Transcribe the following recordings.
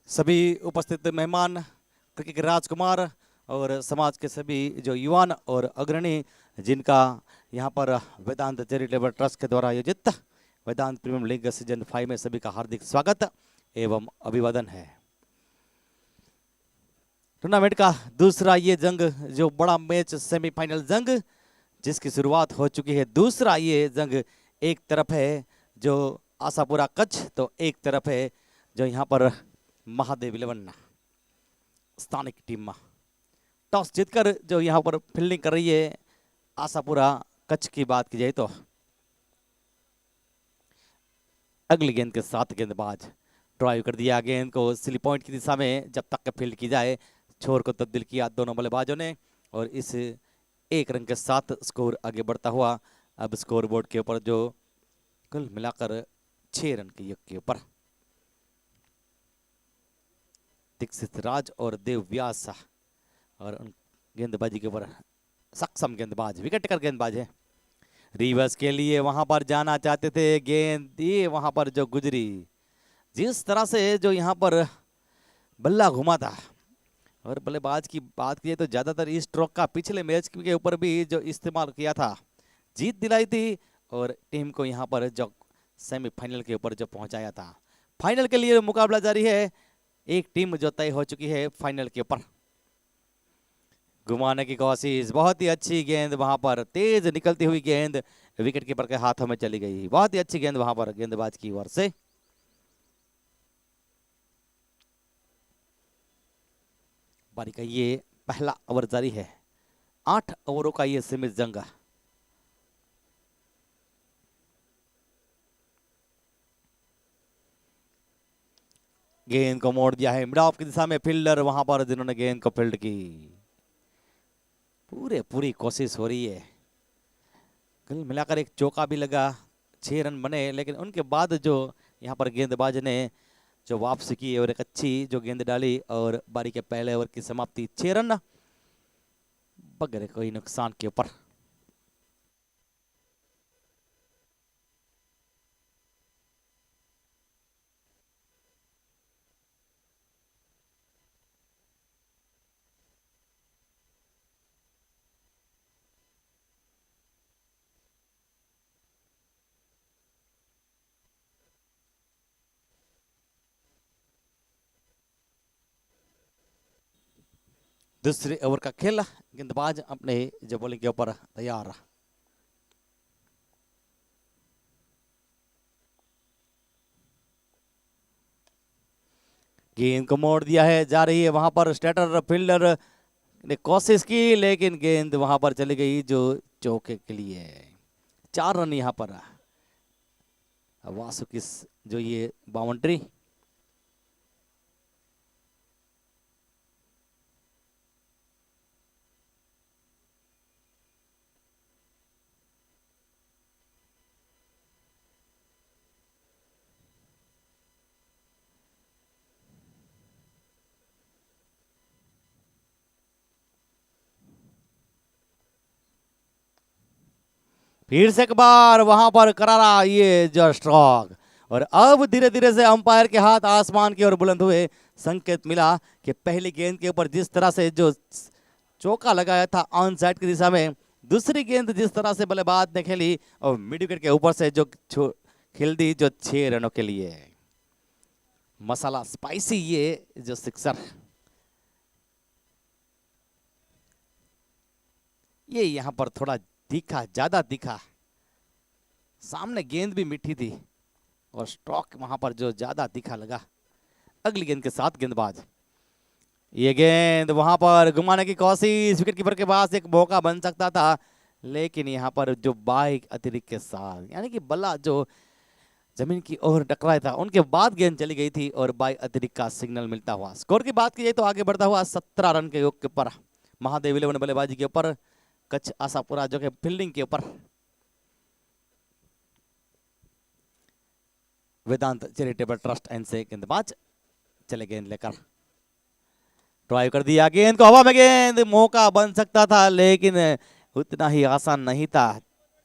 सभी उपस्थित मेहमान, क्रिकेट के राजकुमार और समाज के सभी जो युवान और अग्रणी जिनका यहाँ पर वेदांत चैरिटेबल ट्रस्ट के द्वारा आयोजित वेदांत प्रीमियम लीग सीजन 5 में सभी का हार्दिक स्वागत एवं अभिवादन है। टूर्नामेंट का दूसरा ये जंग जो बड़ा मैच सेमीफाइनल जंग जिसकी शुरुआत हो चुकी है। दूसरा ये जंग एक तरफ है जो आशापुरा कच्छ, तो एक तरफ है जो यहाँ पर महादेव 11 स्थानिक टीम टॉस जीतकर जो यहाँ पर फील्डिंग कर रही है। आशापुरा कच्छ की बात की जाए तो अगली गेंद के साथ गेंदबाज ड्राइव कर दिया गेंद को स्लिप पॉइंट की दिशा में, जब तक फील्ड की जाए छोर को तब्दील किया दोनों बल्लेबाजों ने और इस एक रन के साथ स्कोर आगे बढ़ता हुआ अब स्कोर बोर्ड के ऊपर जो कुल मिलाकर 6 रन के योग के ऊपर दीक्षित राज और देव व्यास और उन गेंदबाजी के ऊपर सक्षम गेंदबाज विकेट टेकर गेंदबाज है। रिवर्स के लिए वहां पर जाना चाहते थे, गेंद ये वहां पर जो गुजरी, जिस तरह से जो यहाँ पर बल्ला घुमा था और बल्लेबाज की बात की तो ज्यादातर इस स्ट्रोक का पिछले मैच के ऊपर भी जो इस्तेमाल किया था, जीत दिलाई थी और टीम को यहाँ पर जो सेमीफाइनल के ऊपर जो पहुंचाया था। फाइनल के लिए मुकाबला जारी है, एक टीम जो तय हो चुकी है फाइनल के ऊपर। घुमाने की कोशिश, बहुत ही अच्छी गेंद वहां पर, तेज निकलती हुई गेंद विकेट कीपर के हाथों में चली गई। बहुत ही अच्छी गेंद वहां पर गेंदबाज की ओर से। बारी का ये पहला ओवर जारी है, 8 ओवरों का ये सीमित जंग। गेंद को मोड़ दिया है मिड ऑफ की दिशा में, फील्डर वहां पर जिन्होंने गेंद को फील्ड की, पूरी कोशिश हो रही है। कुल मिलाकर एक चौका भी लगा, 6 रन बने, लेकिन उनके बाद जो यहाँ पर गेंदबाज ने जो वापसी की और एक अच्छी जो गेंद डाली और बारी के पहले ओवर की समाप्ति 6 रन बगैर कोई नुकसान के ऊपर। दूसरे ओवर का खेल, गेंदबाज अपने जो बॉलिंग के ऊपर तैयार। गेंद को मोड़ दिया है, जा रही है वहां पर, स्टेटर फील्डर ने कोशिश की लेकिन गेंद वहां पर चली गई जो चौके के लिए। 4 रन यहाँ पर वासु की जो ये बाउंड्री। फिर से एक बार वहां पर करारा ये जो स्ट्रोक और अब धीरे धीरे से अंपायर के हाथ आसमान की ओर बुलंद हुए, संकेत मिला कि पहली गेंद के ऊपर जिस तरह से जो चौका लगाया था ऑन साइड की दिशा में, दूसरी गेंद जिस तरह से बल्लेबाज ने खेली और मिड विकेट के ऊपर से जो खेल दी जो 6 रनों के लिए। मसाला स्पाइसी ये जो सिक्सर, ये यहाँ पर थोड़ा दिखा, ज्यादा दिखा, सामने गेंद भी मीठी थी और स्ट्रोक वहां पर जो ज्यादा दिखा लगा। अगली गेंद के साथ गेंदबाज, ये गेंद वहां पर घुमाने की कोशिश, विकेट कीपर के पास एक मौका बन सकता था लेकिन यहाँ पर जो बाइक अतिरिक्त के साथ यानी कि बल्ला जो जमीन की ओर टकराया था उनके बाद गेंद चली गई थी और बाइक अतिरिक्त का सिग्नल मिलता हुआ। स्कोर की बात की जाए तो आगे बढ़ता हुआ 17 रन के योग के ऊपर महादेव 11 बल्लेबाजी के ऊपर, कच्छ आशापुरा जो के फील्डिंग के ऊपर। वेदांत चैरिटेबल ट्रस्ट एंड से गेंदबाज चले गेंद लेकर, ड्राइव कर दिया, गेंद को हवा में, गेंद मौका बन सकता था लेकिन उतना ही आसान नहीं था।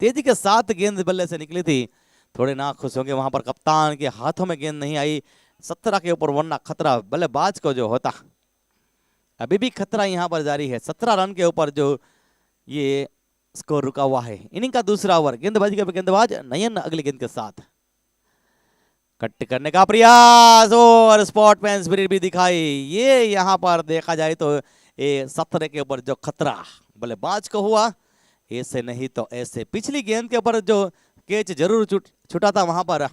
तेजी के साथ गेंद बल्ले से निकली थी, थोड़े ना खुश होंगे वहां पर कप्तान के हाथों में गेंद नहीं आई, 17 के ऊपर, वरना खतरा बल्लेबाज को जो होता, अभी भी खतरा यहाँ पर जारी है। 17 रन के ऊपर जो ये स्कोर रुका हुआ है। इनिंग का दूसरा ओवर, गेंदबाजी के गेंदबाज नयन अगली गेंद के साथ कट करने का प्रयास और स्पॉटमैन स्पिरिट भी दिखाई। ये यहाँ पर देखा जाए तो ये 17 के ऊपर जो खतरा बल्लेबाज को हुआ, ऐसे नहीं तो ऐसे पिछली गेंद के ऊपर जो कैच जरूर छूटा था वहां पर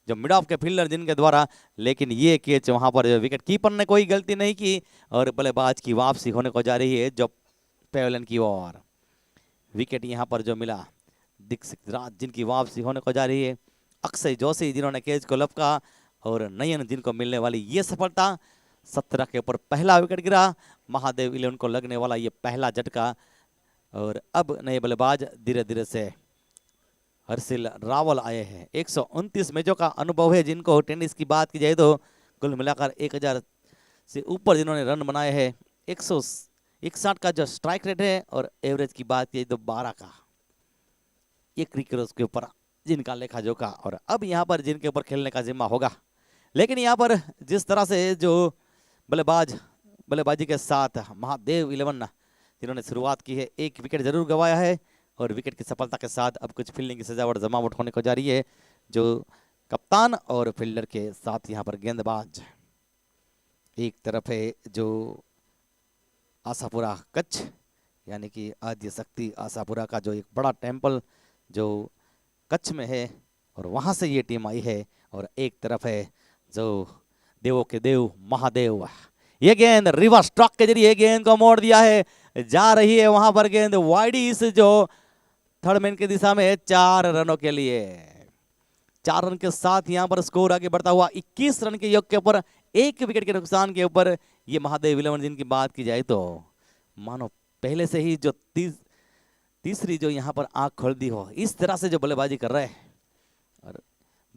जो मिड ऑफ के फील्डर जिनके द्वारा, लेकिन ये कैच वहां पर विकेट कीपर ने कोई गलती नहीं की और बल्लेबाज की वापसी होने को जा रही है जो पेवेलियन की ओर। विकेट यहाँ पर जो मिला दीक्षित राज जिनकी वापसी होने को जा रही है, अक्षय जोशी जिन्होंने कैच को लपका और नयन जिनको मिलने वाली ये सफलता। 17 के ऊपर पहला विकेट गिरा, महादेव 11 को लगने वाला ये पहला झटका। और अब नए बल्लेबाज धीरे धीरे से हर्षिल रावल आए हैं। 129 मैचों का अनुभव है जिनको। टेनिस की बात की जाए तो कुल मिलाकर 1000 से ऊपर जिन्होंने रन बनाए हैं। 161 का जो स्ट्राइक रेट है और एवरेज की बात की तो 12 का, ये क्रिकेट के ऊपर जिनका लेखा जोखा। और अब यहाँ पर जिनके ऊपर खेलने का जिम्मा होगा, लेकिन यहाँ पर जिस तरह से जो बल्लेबाजी के साथ महादेव 11 जिन्होंने शुरुआत की है, एक विकेट जरूर गंवाया है और विकेट की सफलता के साथ अब कुछ फील्डिंग की सजावट जमावट होने को जा रही है जो कप्तान और फील्डर के साथ। यहाँ पर गेंदबाज एक तरफ है जो आशापुरा कच्छ, यानी कि आद्य शक्ति आशापुरा का जो एक बड़ा टेम्पल जो कच्छ में है और वहां से ये टीम आई है, और एक तरफ है जो देवों के देव महादेव। ये गेंद रिवर्स स्ट्रोक के जरिए गेंद को मोड़ दिया है, जा रही है वहां पर गेंद वाइडी इस जो थर्ड मैन की दिशा में 4 रनों के लिए। 4 रन के साथ यहां पर स्कोर आगे बढ़ता हुआ 21 रन के योग के ऊपर, 1 विकेट के नुकसान के ऊपर। ये महादेव 11 जिनकी बात की जाए तो मानो पहले से ही जो तीसरी जो यहाँ पर आंख खोल दी हो, इस तरह से जो बल्लेबाजी कर रहे हैं। और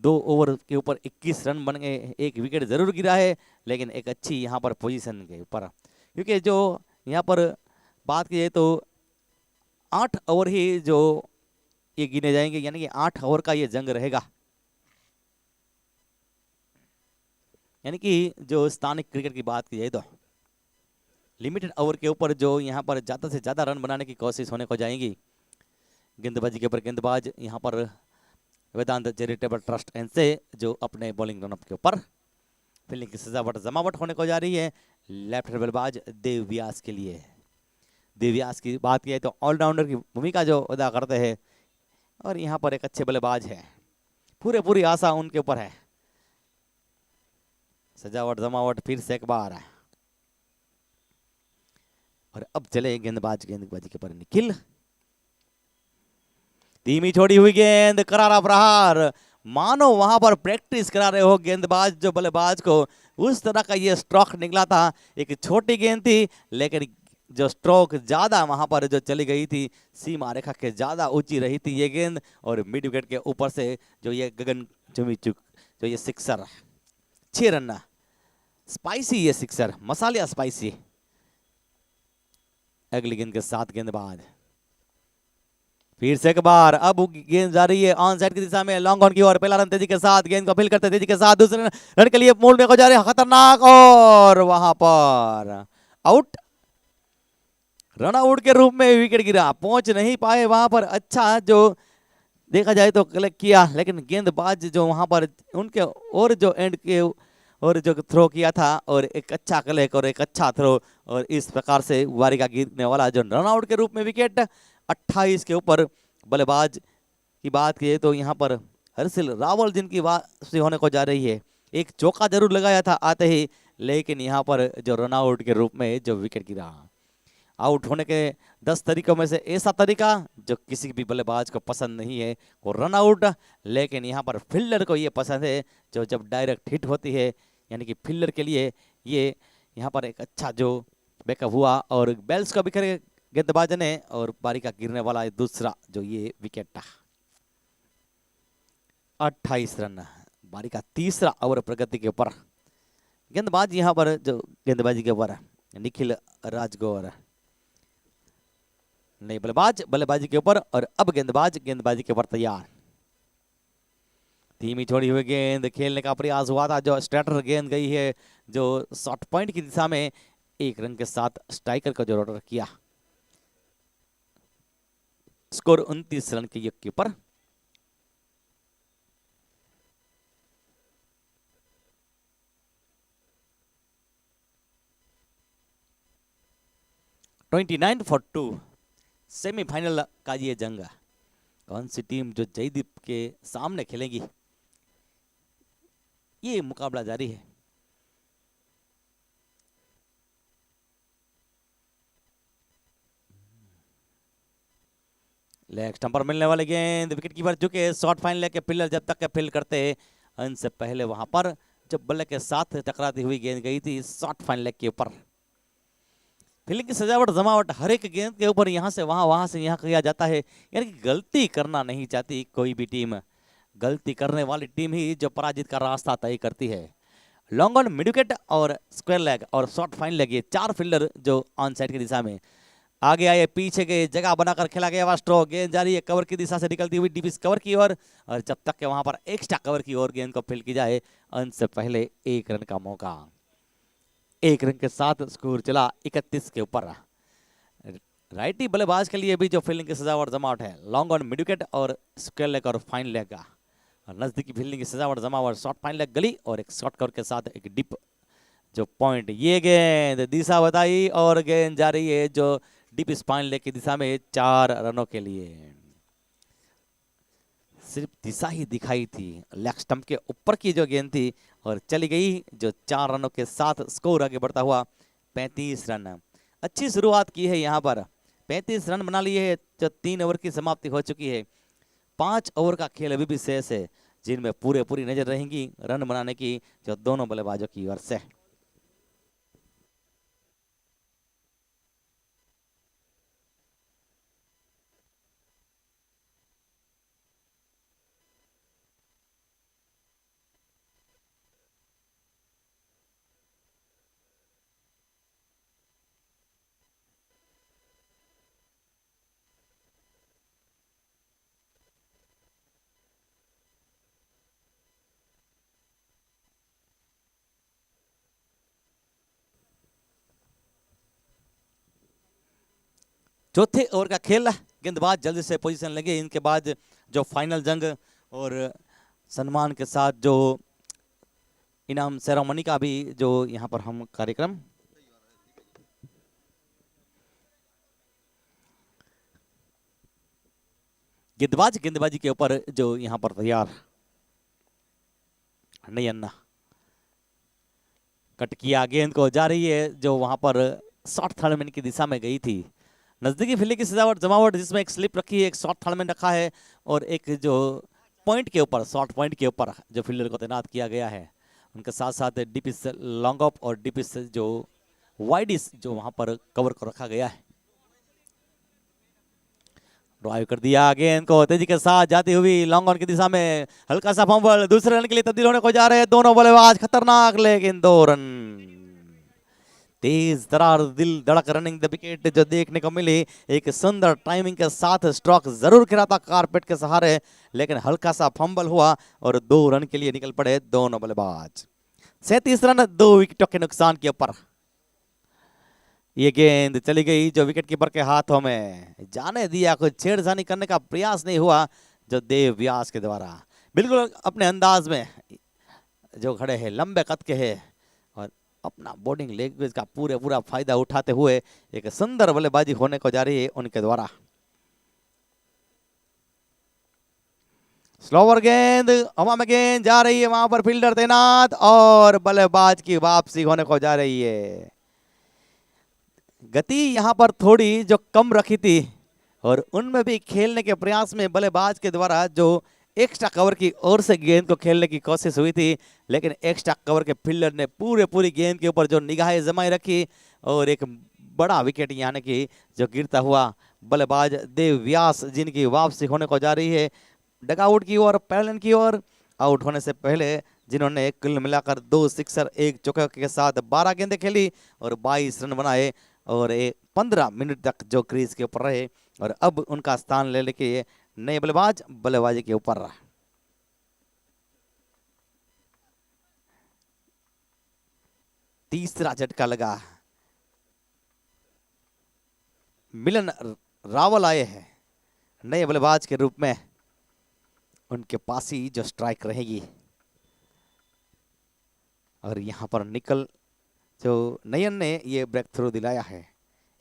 2 ओवर के ऊपर 21 रन बन गए, 1 विकेट जरूर गिरा है, लेकिन एक अच्छी यहाँ पर पोजीशन के ऊपर, क्योंकि जो यहाँ पर बात की जाए तो 8 ओवर ही जो ये गिने जाएंगे, यानी कि 8 ओवर का ये जंग रहेगा। यानी कि जो स्थानिक क्रिकेट की बात की जाए तो लिमिटेड ओवर के ऊपर जो यहाँ पर ज़्यादा से ज़्यादा रन बनाने की कोशिश होने को जाएगी। गेंदबाजी के ऊपर गेंदबाज यहाँ पर वेदांत चैरिटेबल ट्रस्ट एंड से जो अपने बॉलिंग रनअप के ऊपर फील्डिंग की सजावट जमावट होने को जा रही है लेफ्ट बल्लेबाज देव व्यास के लिए। देव व्यास की बात की जाए तो ऑलराउंडर की भूमिका जो अदा करते हैं और यहाँ पर एक अच्छे बल्लेबाज है, पूरी आशा उनके ऊपर है। सजावट जमावट फिर से एक बार है और अब चले गेंदबाजी के ऊपर निखिल। धीमी छोड़ी हुई गेंद, करारा प्रहार, मानो वहां पर प्रैक्टिस करा रहे हो गेंदबाज जो बल्लेबाज को, उस तरह का ये स्ट्रोक निकला था। एक छोटी गेंद थी लेकिन जो स्ट्रोक ज्यादा वहां पर जो चली गई थी, सीमा रेखा के ज्यादा ऊंची रही थी ये गेंद, और मिड विकेट के ऊपर से जो ये गगन चुमी चुक जो ये सिक्सर 6 रन स्पाइसी, ये सिक्सर मसालिया स्पाइसी। अगली गेंद के साथ गेंदबाज फिर से एक बार, अब गेंद जा रही है ऑन साइड की दिशा में लॉन्ग ऑन की ओर। पहला रन तेजी के साथ गेंद को फील करते तेजी के साथ, दूसरे रन के लिए मोड़ में को जा रहे हैं खतरनाक, और वहां पर आउट, रन आउट के रूप में विकेट गिरा, पहुंच नहीं पाए वहां पर। अच्छा जो देखा जाए तो कलेक्ट किया, लेकिन गेंदबाज जो वहां पर उनके और जो एंड के और जो थ्रो किया था, और एक अच्छा कलेक्ट और एक अच्छा थ्रो, और इस प्रकार से वारी का गिरने वाला जो रन आउट के रूप में विकेट। 28 के ऊपर बल्लेबाज की बात की तो यहाँ पर हर्षिल रावल जिनकी वापसी होने को जा रही है। एक चौका जरूर लगाया था आते ही, लेकिन यहाँ पर जो रन आउट के रूप में जो विकेट गिरा। आउट होने के 10 तरीकों में से ऐसा तरीका जो किसी भी बल्लेबाज को पसंद नहीं है वो रन आउट, लेकिन यहाँ पर फील्डर को ये पसंद है जो जब डायरेक्ट हिट होती है, यानी कि फील्डर के लिए ये यहाँ पर एक अच्छा जो बैकअप हुआ और बेल्स को बिखरे गेंदबाज ने, और बारी का गिरने वाला दूसरा जो ये विकेट था। 28 रन, बारी का तीसरा ओवर प्रगति के ऊपर। गेंदबाज यहाँ पर जो गेंदबाजी के ऊपर निखिल राजगौर, नई बल्लेबाज बल्लेबाजी के ऊपर, और अब गेंदबाजी के ऊपर तैयार। धीमी छोड़ी हुई गेंद खेलने का प्रयास हुआ था, जो स्ट्रेटर गेंद गई है जो शॉर्ट पॉइंट की दिशा में, एक रन के साथ स्ट्राइकर का जो ऑर्डर किया। स्कोर 29 रन के योग के ऊपर। $29-2 सेमीफाइनल का ये जंग। कौन सी टीम जो जयदीप के सामने खेलेगी, ये मुकाबला जारी है। लेग स्टंप पर मिलने वाली गेंद, विकेट कीपर चुके शॉर्ट फाइन लेके पिलर जब तक फील्ड करते अंत से पहले वहां पर जब बल्ले के साथ टकराती हुई गेंद गई थी शॉर्ट फाइन लेग के ऊपर। फील्डिंग की सजावट जमावट हर एक गेंद के ऊपर यहाँ से वहां से यहाँ किया जाता है, यानी कि गलती करना नहीं चाहती कोई भी टीम। गलती करने वाली टीम ही जो पराजित का रास्ता तय करती है। लॉन्ग ऑन, मिड विकेट और स्क्वायर लेग और शॉर्ट फाइन लेग, ये 4 फील्डर जो ऑन साइड की दिशा में आगे आए पीछे के जगह बनाकर खेला गया वह स्ट्रोक। गेंद जारी है कवर की दिशा से निकलती हुई डीप कवर की ओर, और जब तक के वहां पर एक्स्ट्रा कवर की ओर गेंद को फील्ड की जाए अंत से पहले 1 रन का मौका। 1 रन के साथ स्कोर चला 31 के ऊपर। राइटी बल्लेबाज के लिए भी जो फील्डिंग की सजावट जमावट है, लॉन्ग ऑन, मिड विकेट और स्क्वायर लेग और फाइन लेग का नजदीकी फील्डिंग की सजावट जमावट, शॉर्ट फाइन लेग गली और एक शॉर्ट कवर के साथ एक डिप जो पॉइंट। ये गेंद दिशा बताई और गेंद जा रही है जो डीप स्पाइन लेग की दिशा में 4 रनों के लिए। सिर्फ दिशा ही दिखाई थी, लेग स्टंप के ऊपर की जो गेंद थी और चली गई जो 4 रनों के साथ स्कोर आगे बढ़ता हुआ 35 रन। अच्छी शुरुआत की है यहाँ पर, 35 रन बना लिए है जो 3 ओवर की समाप्ति हो चुकी है। 5 ओवर का खेल अभी भी शेष है, जिनमें पूरी नजर रहेंगी रन बनाने की जो दोनों बल्लेबाजों की ओर से। चौथे ओवर का खेल, गेंदबाज जल्दी से पोजीशन लेंगे। इनके बाद जो फाइनल जंग और सम्मान के साथ जो इनाम सेरेमनी का भी जो यहाँ पर हम कार्यक्रम। गेंदबाज गेंदबाजी के ऊपर जो यहाँ पर तैयार नहीं अन्ना कट किया, गेंद को जा रही है जो वहां पर शॉर्ट थर्ड मैन की दिशा में गई थी। नजदीकी फील्डिंग की सजावट जमावट जिसमें एक स्लिप रखी है, एक शॉर्ट थर्ड मैन रखा है और एक जो पॉइंट के ऊपर शॉर्ट पॉइंट के ऊपर जो फील्डर को तैनात किया गया है, उनके साथ साथ डीपिस लॉन्ग ऑफ और डीपिस जो वाइडिस जो वहां पर कवर को रखा गया है। ड्राइव कर दिया, गेंद को तेजी के साथ जाती हुई लॉन्ग ऑन की दिशा में, हल्का सा फंबल, दूसरे रन के लिए तब्दील होने को जा रहे हैं दोनों बल्लेबाज। खतरनाक लेकिन 2 रन। तेज तरार दिल धड़क रनिंग द विकेट जो देखने को मिली, एक सुंदर टाइमिंग के साथ स्ट्रोक जरूर गिरा था कारपेट के सहारे, लेकिन हल्का सा फंबल हुआ और 2 रन के लिए निकल पड़े दोनों बल्लेबाज। 37 रन 2 विकेटों के नुकसान के ऊपर। ये गेंद चली गई जो विकेट कीपर के हाथों में, जाने दिया, कुछ छेड़छानी करने का प्रयास नहीं हुआ जो देव व्यास के द्वारा। बिल्कुल अपने अंदाज में जो खड़े हैं, लंबे कद के हैं और अपना बॉलिंग लैंग्वेज का पूरा फायदा उठाते हुए एक सुंदर बल्लेबाजी होने को जा रही है उनके द्वारा। स्लोवर गेंद, हवा में गेंद जा रही है, वहां पर फील्डर तैनात और बल्लेबाज की वापसी होने को जा रही है। गति यहां पर थोड़ी जो कम रखी थी और उनमें भी खेलने के प्रयास में बल्लेबाज के द्वारा जो एक्स्ट्रा कवर की ओर से गेंद को खेलने की कोशिश हुई थी, लेकिन एक्स्ट्रा कवर के फील्डर ने पूरी गेंद के ऊपर जो निगाहें जमाई रखी और एक बड़ा विकेट यानी कि जो गिरता हुआ बल्लेबाज देव व्यास जिनकी वापसी होने को जा रही है डगआउट की ओर, पैलन की ओर। आउट होने से पहले जिन्होंने कुल मिलाकर 2 सिक्सर 1 चौके के साथ 12 गेंदें खेली और 22 रन बनाए और 15 मिनट तक जो क्रीज के ऊपर रहे और अब उनका स्थान ले लेके नए बल्लेबाज बल्लेबाजी के ऊपर रहा। तीसरा झटका लगा। मिलन रावल आए हैं नए बल्लेबाज के रूप में, उनके पास ही जो स्ट्राइक रहेगी। और यहाँ पर निकल जो नयन ने ये ब्रेक थ्रू दिलाया है,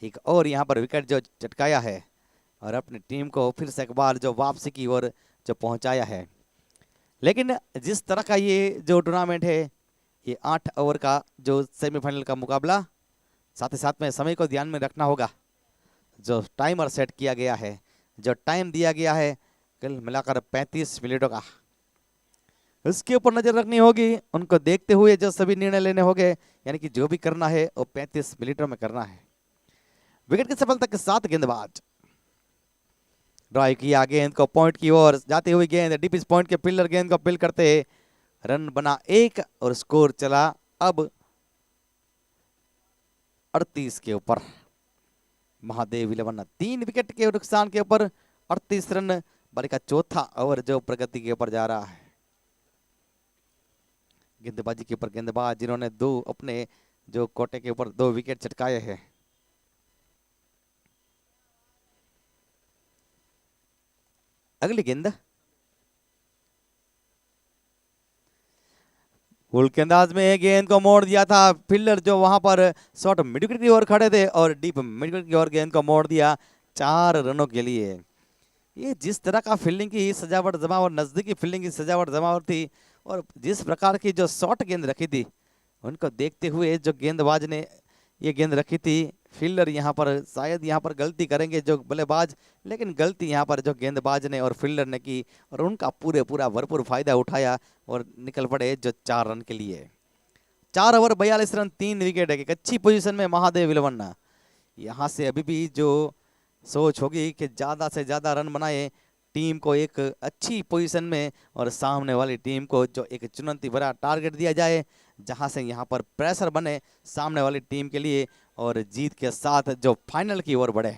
एक और यहाँ पर विकेट जो चटकाया है और अपनी टीम को फिर से एक बार जो वापसी की ओर जो पहुंचाया है। लेकिन जिस तरह का ये जो टूर्नामेंट है, ये 8 ओवर का जो सेमीफाइनल का मुकाबला, साथ ही साथ में समय को ध्यान में रखना होगा। जो टाइमर सेट किया गया है, जो टाइम दिया गया है कल मिलाकर 35 मिनटों का, उसके ऊपर नजर रखनी होगी। उनको देखते हुए जो सभी निर्णय लेने होंगे, यानी कि जो भी करना है वो 35 मिनटों में करना है। विकेट की सफलता के साथ गेंदबाज ड्राइव किया, गेंद को पॉइंट की ओर जाती हुई गेंद डीप पॉइंट के फील्डर गेंद को अपील करते, रन बना 1 और स्कोर चला अब 38 के ऊपर। महादेव 11 3 विकेट के नुकसान के ऊपर 38 रन, बारी का चौथा ओवर जो प्रगति के ऊपर जा रहा है। गेंदबाजी के ऊपर गेंदबाज जिन्होंने 2 अपने जो कोटे के ऊपर 2 विकेट चटकाए हैं। अगली गेंद फुल के अंदाज में गेंद को मोड़ दिया था फील्डर जो वहां पर शॉर्ट मिड विकेट की ओर खड़े थे, और डीप मिड विकेट की ओर गेंद को मोड़ दिया 4 रनों के लिए। ये जिस तरह का फील्डिंग की सजावट जमावट, नजदीकी फील्डिंग की सजावट जमावट थी, और जिस प्रकार की जो शॉर्ट गेंद रखी थी, उनको देखते हुए जो गेंदबाज ने ये गेंद रखी थी, फील्डर यहाँ पर शायद यहाँ पर गलती करेंगे जो बल्लेबाज, लेकिन गलती यहाँ पर जो गेंदबाज ने और फील्डर ने की, और उनका पूरा भरपूर फायदा उठाया और निकल पड़े जो 4 रन के लिए। 4 ओवर 42 रन 3 विकेट है। एक अच्छी पोजीशन में महादेव 11। यहाँ से अभी भी जो सोच होगी कि ज़्यादा से ज़्यादा रन बनाए, टीम को एक अच्छी पोजीशन में, और सामने वाली टीम को जो एक चुनौती भरा टारगेट दिया जाए, जहां से यहां पर प्रेशर बने सामने वाली टीम के लिए, और जीत के साथ जो फाइनल की ओर बढ़े।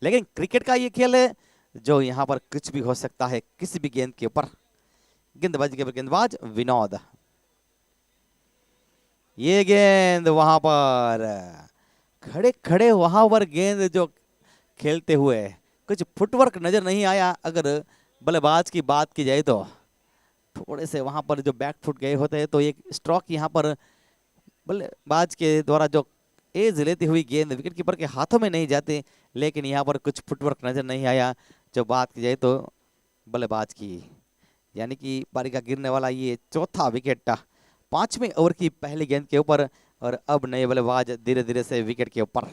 लेकिन क्रिकेट का ये खेल है जो यहाँ पर कुछ भी हो सकता है किसी भी गेंद के ऊपर। गेंदबाजी के ऊपर गेंदबाज विनोद, ये गेंद वहां पर खड़े खड़े वहां पर गेंद जो खेलते हुए कुछ फुटवर्क नजर नहीं आया। अगर बल्लेबाज की बात की जाए तो थोड़े से वहां पर जो बैक फुट गए होते हैं, तो एक स्ट्रोक यहाँ पर बल्लेबाज के द्वारा जो एज लेती हुई गेंद विकेट कीपर के हाथों में नहीं जाती, लेकिन यहाँ पर कुछ फुटवर्क नजर नहीं आया। जो बात की जाए तो बल्लेबाज की, यानी कि पारी का गिरने वाला ये चौथा विकेट 5वें ओवर की पहली गेंद के ऊपर, और अब नए बल्लेबाज धीरे धीरे से विकेट के ऊपर।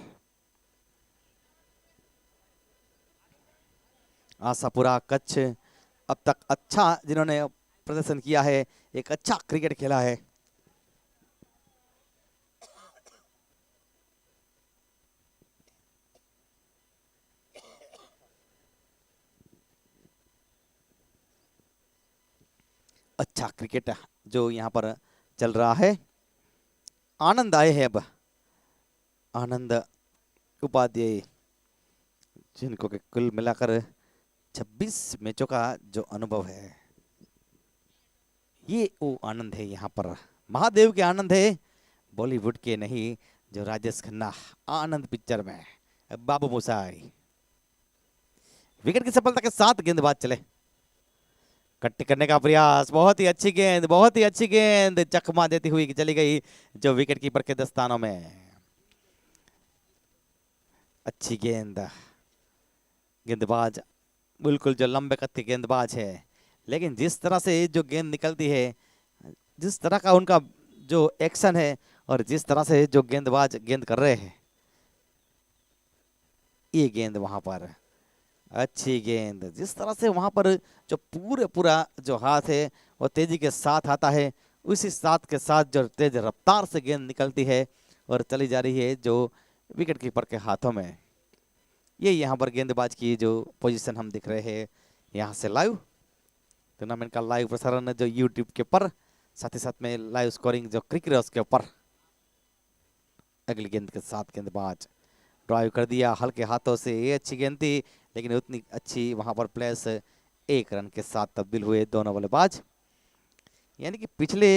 आशापुरा कच्छ अब तक अच्छा जिन्होंने प्रदर्शन किया है, एक अच्छा क्रिकेट खेला है। अच्छा क्रिकेट जो यहाँ पर चल रहा है। आनंद आए हैं अब, आनंद उपाध्याय, जिनको के कुल मिलाकर 26 मैचों का जो अनुभव है, ये वो आनंद है। यहाँ पर महादेव के आनंद है, बॉलीवुड के नहीं, जो राजेश खन्ना आनंद पिक्चर में बाबू मोसाई। विकेट की सफलता के साथ गेंदबाज चले, कट करने का प्रयास, बहुत ही अच्छी गेंद, बहुत ही अच्छी गेंद चकमा देती हुई चली गई जो विकेट कीपर के दस्तानों में। अच्छी गेंद, गेंदबाज बिल्कुल जो लंबे कद के गेंदबाज है, लेकिन जिस तरह से जो गेंद निकलती है, जिस तरह का उनका जो एक्शन है, और जिस तरह से जो गेंदबाज गेंद कर रहे हैं, ये गेंद वहां पर अच्छी गेंद, जिस तरह से वहां पर जो पूरा जो हाथ है वो तेजी के साथ आता है, उसी साथ के साथ जो तेज रफ्तार से गेंद निकलती है और चली जा रही है जो विकेट कीपर के हाथों में। ये यहाँ पर गेंदबाज की जो पोजीशन हम दिख रहे हैं यहाँ से लाइव टूर्नामेंट का लाइव प्रसारण जो यूट्यूब के ऊपर, साथ ही साथ में लाइव स्कोरिंग जो क्रिकेट है उसके ऊपर। अगली गेंद के साथ गेंदबाज ड्राइव कर दिया हल्के हाथों से, ये अच्छी गेंद थी, लेकिन उतनी अच्छी वहां पर प्लेस 1 रन के साथ तब्दील हुए दोनों बल्लेबाज। यानी कि पिछले